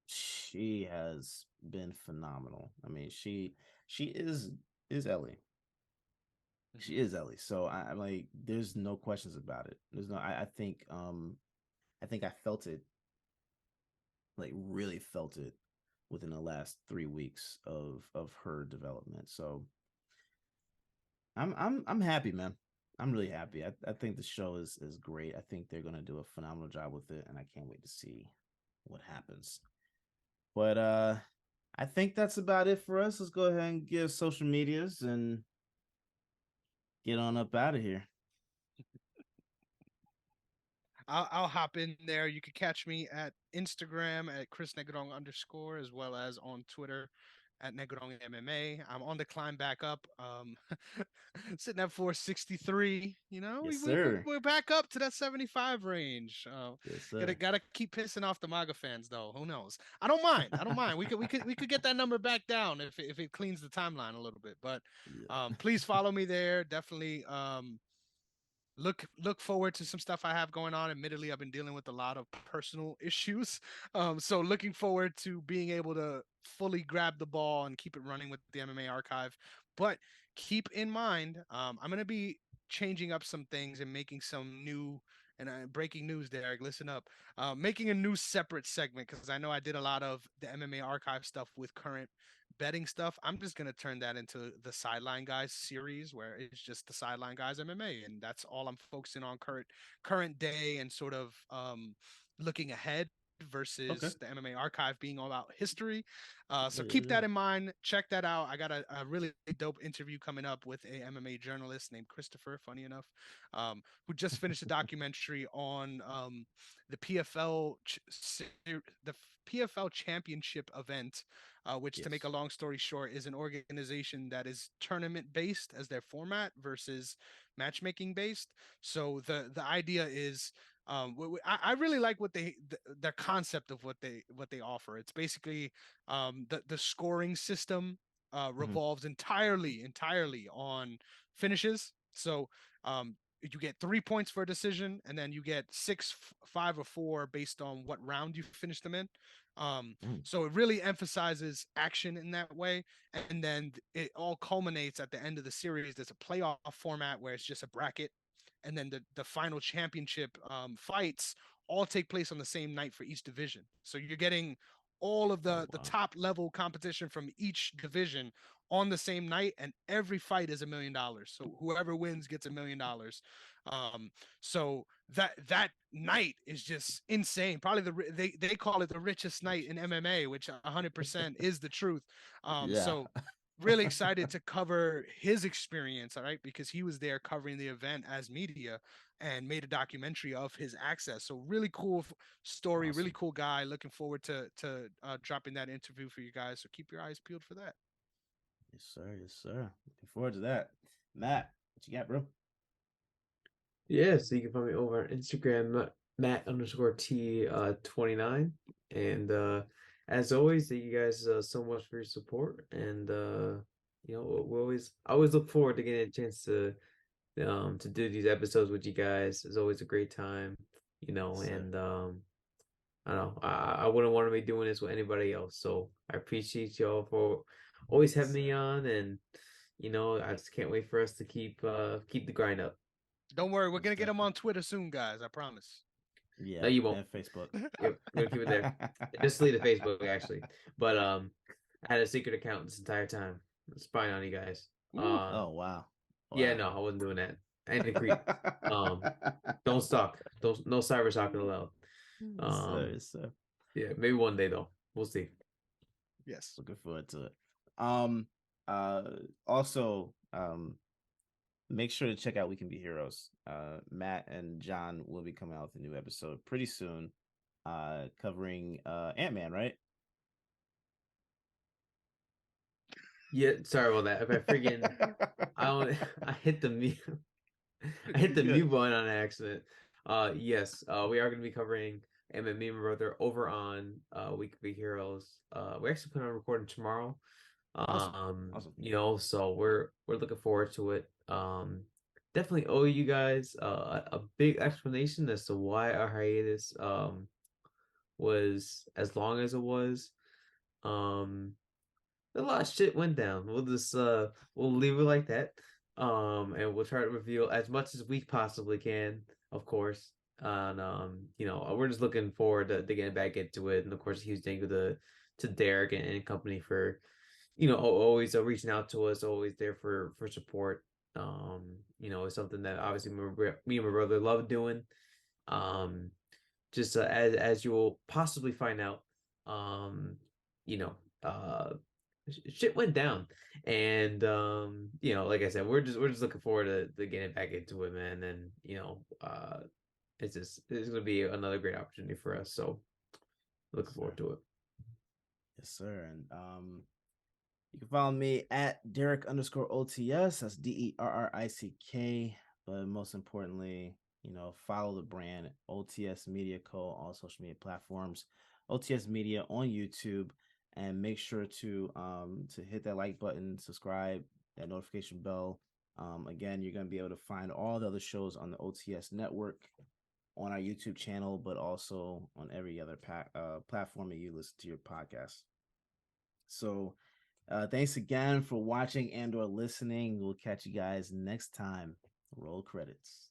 she has been phenomenal. I mean, she is Ellie. She is Ellie. So I'm like, there's no questions about it. There's no I think I felt it, like really felt it within the last 3 weeks of her development. So I'm happy, man. I'm really happy. I think the show is great. I think they're gonna do a phenomenal job with it, and I can't wait to see what happens. But I think that's about it for us. Let's go ahead and give social medias and get on up out of here. I'll hop in there. You can catch me at Instagram at Chris Negron _ as well as on Twitter at Negron MMA. I'm on the climb back up. Sitting at 463. Yes, sir. We're back up to that 75 range. Yes, Gotta sir. gotta keep pissing off the MAGA fans though. Who knows? I don't mind. I don't mind. We could get that number back down if it cleans the timeline a little bit. But Yeah. please follow me there. Definitely look forward to some stuff I have going on. Admittedly, I've been dealing with a lot of personal issues. So looking forward to being able to fully grab the ball and keep it running with the MMA archive. But keep in mind, I'm gonna be changing up some things and making some new and breaking news, Derrick. Listen up. Making a new separate segment because I know I did a lot of the MMA archive stuff with current betting stuff. I'm just gonna turn that into the Sideline Guys series where it's just the Sideline Guys MMA, and that's all I'm focusing on current day and sort of looking ahead. versus the MMA Archive being all about history. So Yeah, keep yeah. that in mind. Check that out. I got a really dope interview coming up with a MMA journalist named Christopher, funny enough, who just finished a documentary on the the PFL Championship event, which, to make a Yes. long story short, is an organization that is tournament based as their format versus matchmaking based. So the idea is, I really like what their concept of what they offer. It's basically the scoring system Mhm. revolves entirely on finishes. So you get 3 points for a decision, and then you get 6, 5, or 4 based on what round you finish them in. Mm. So it really emphasizes action in that way, and then it all culminates at the end of the series. There's a playoff format where it's just a bracket, and then the final championship fights all take place on the same night for each division. So you're getting all of Oh, the wow. top level competition from each division on the same night, and every fight is $1 million. So whoever wins gets $1 million. Um, so that night is just insane. Probably they call it the richest night in MMA, which 100% is the truth. Yeah. So really excited to cover his experience, all right, because he was there covering the event as media and made a documentary of his access. So really cool story, really Awesome. cool guy. Looking forward to dropping that interview for you guys. So keep your eyes peeled for that. Yes, sir. Yes, sir. Looking forward to that. Matt, what you got, bro? Yeah, so you can find me over on Instagram, Matt_T 29. And as always, thank you guys so much for your support. And I always look forward to getting a chance to do these episodes with you guys. It's always a great time, Yes, sir. and I don't know, I wouldn't want to be doing this with anybody else. So I appreciate y'all for always having me on, and I just can't wait for us to keep the grind up. Don't worry, we're Most gonna get him definitely. on Twitter soon, guys. I promise. No, Yeah, you won't. and Facebook. Yep, we're gonna keep it there. Just delete the Facebook actually. But I had a secret account this entire time, spying on you guys. Ooh. Oh, wow. Yeah, Wow. no, I wasn't doing that. I ain't a creep. Don't stalk. Don't No cyber stalking allowed. Yes, sir. Yes, sir. Yeah, maybe one day though. We'll see. Yes. Looking forward to it. Um, uh, also, make sure to check out We Can Be Heroes. Matt and John will be coming out with a new episode pretty soon, covering Ant-Man, right? Yeah, sorry about that. If I friggin' I hit the mute. I hit the mute button on accident. Yes, we are going to be covering me and my brother over on We Could Be Heroes. We actually plan on recording tomorrow. Awesome. So we're looking forward to it. Definitely owe you guys a big explanation as to why our hiatus was as long as it was. A lot of shit went down. We'll leave it like that. And we'll try to reveal as much as we possibly can, of course. And we're just looking forward to getting back into it. And of course, a huge thank you to Derrick and company for always reaching out to us, always there for support. It's something that obviously me and my brother love doing. Just as you will possibly find out, you know, shit went down, and like I said, we're just looking forward to getting back into it, man. And it's gonna be another great opportunity for us. So looking forward to it. Yes, sir. And you can follow me at Derrick_OTS. That's DERRICK. But most importantly, follow the brand OTS Media Co. on all social media platforms, OTS Media on YouTube, and make sure to hit that like button, subscribe, that notification bell. Again, you're going to be able to find all the other shows on the OTS network on our YouTube channel, but also on every other platform that you listen to your podcast. So thanks again for watching and/or listening. We'll catch you guys next time. Roll credits.